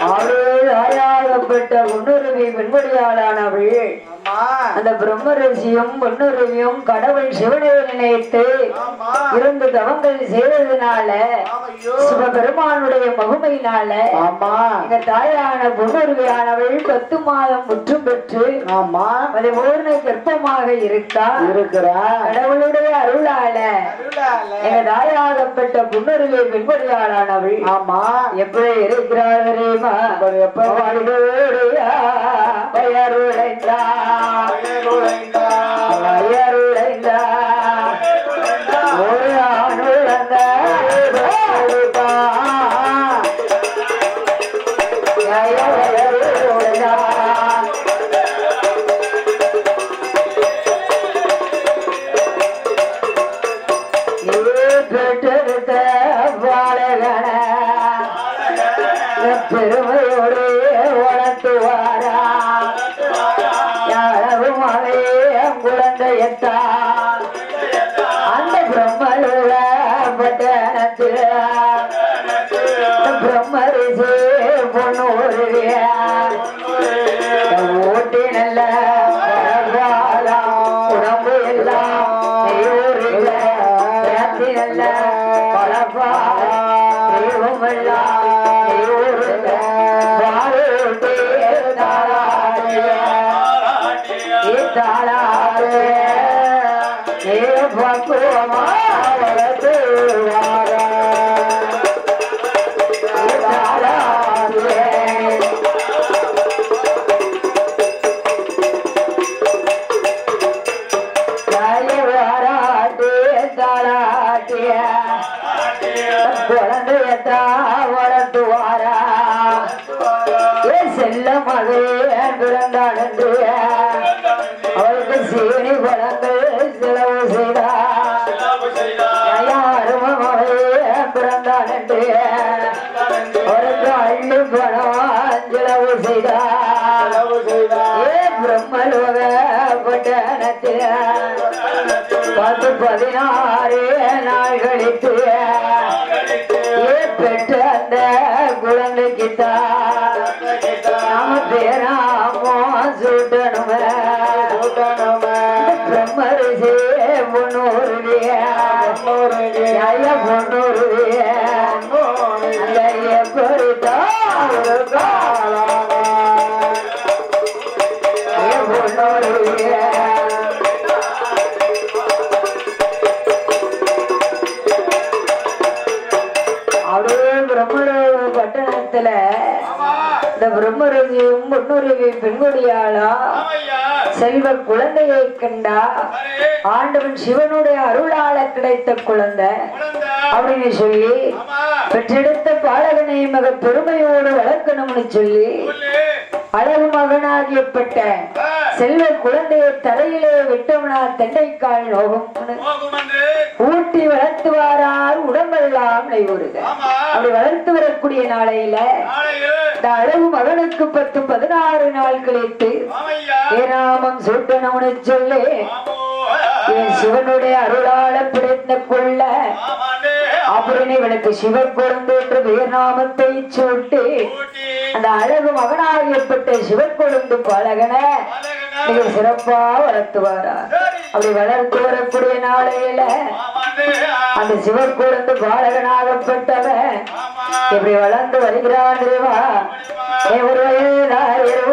அவளாகப்பட்ட முன்னுரிமை பெண்மொழியாளானவள் அந்த பிரம்ம ரிஷியும் பொன்னுரிமையும் கடவுள் சிவனை நினைத்து இருந்து தவங்கள் செய்ததுனால சிவபெருமானுடைய மகிமையினால எங்க தாயான பொன்னுரிமையானவள் 10 மாதம் முற்றும் பெற்று அதை பூர்ண கர்ப்பமாக இருக்கிறார் கடவுளுடைய அருளால எங்க தாயாகப்பட்ட பொன்னுரிமை பெண்மொழியாளானவள் எப்படி இருக்கிறார் தெரியுமா எப்ப வயருளைந்தா ஒரு ஆணுழந்த பெற்றெடுத்த பாலகன பெருமையோடு வளர்த்துவாரா யாரும் அவே குழந்தையத்தான் அந்த பிரம்மலுட பட்டணத்தில் பிரம்மரிசி பொன்னூரிய ஓட்டி நல்ல உடம்பு எல்லாம் நல்ல பழப்பால் தெய்வமெல்லாம் பக்குவமா வளர்த்து குழந்தையத்தா வளர்த்துவாரா செல்ல மகே பிறந்தாள் என்று அவளுக்கு சீனி பழங்கள் செலவு செய்தார் பிறந்தாள் என்று அவருக்கு அள்ளி பணம் செலவு செய்தார் பிரம்மலோக பட்டணத்தில் 16 நாள் கழித்து பெற்ற அந்த குழந்தைக்குத்தான் நாம பேராமோ சூட்டணுமே பிரம்மரிசி பொன்னூருடைய பொன்னூருடைய அந்த அப்படியே பிரம்மலோக பட்டணத்துல இந்த பிரம்மருதியும் பொன்னுருவி பெண்கொடியாளா செல்வ குழந்தையை கண்டா. ஆண்டவன் சிவனுடைய அருளால கிடைத்த குழந்தை அப்படின்னு சொல்லி பெற்றெடுத்த பாலகனை மக பெருமையோடு வளர்க்கணும்னு சொல்லி அழகு மகனாகியப்பட்ட செல்வ குழந்தையை தரையிலே விட்டோம்னா தெண்டைக்கால் நோகும் ஊட்டி வளர்த்து வாரார் உடம்பெல்லாம் நெய்வுறுக. அப்படி வளர்த்து வரக்கூடிய நாளையில இந்த அழகு மகனுக்கு 10-16 நாள் கழித்து ஏராமம் சூட்டணும்னு சொல்லி இவன் சிவனுடைய அருளால பிடித்த கொள்ள அப்படின்னு இவனுக்கு சிவன் குழந்தை என்று பெயர் நாமத்தை சூட்டி அந்த அழகு மகனாகியப்பட்ட சிவன் கொழுந்து பாலகனை மிக சிறப்பா வளர்த்துவாரார். அப்படி வளர்த்து வரக்கூடிய நாளையில அந்த சிவன் கொழுந்து பாலகனாகப்பட்டவன் இப்படி வளர்ந்து வருகிறான். ஒரு வயதாயிரம்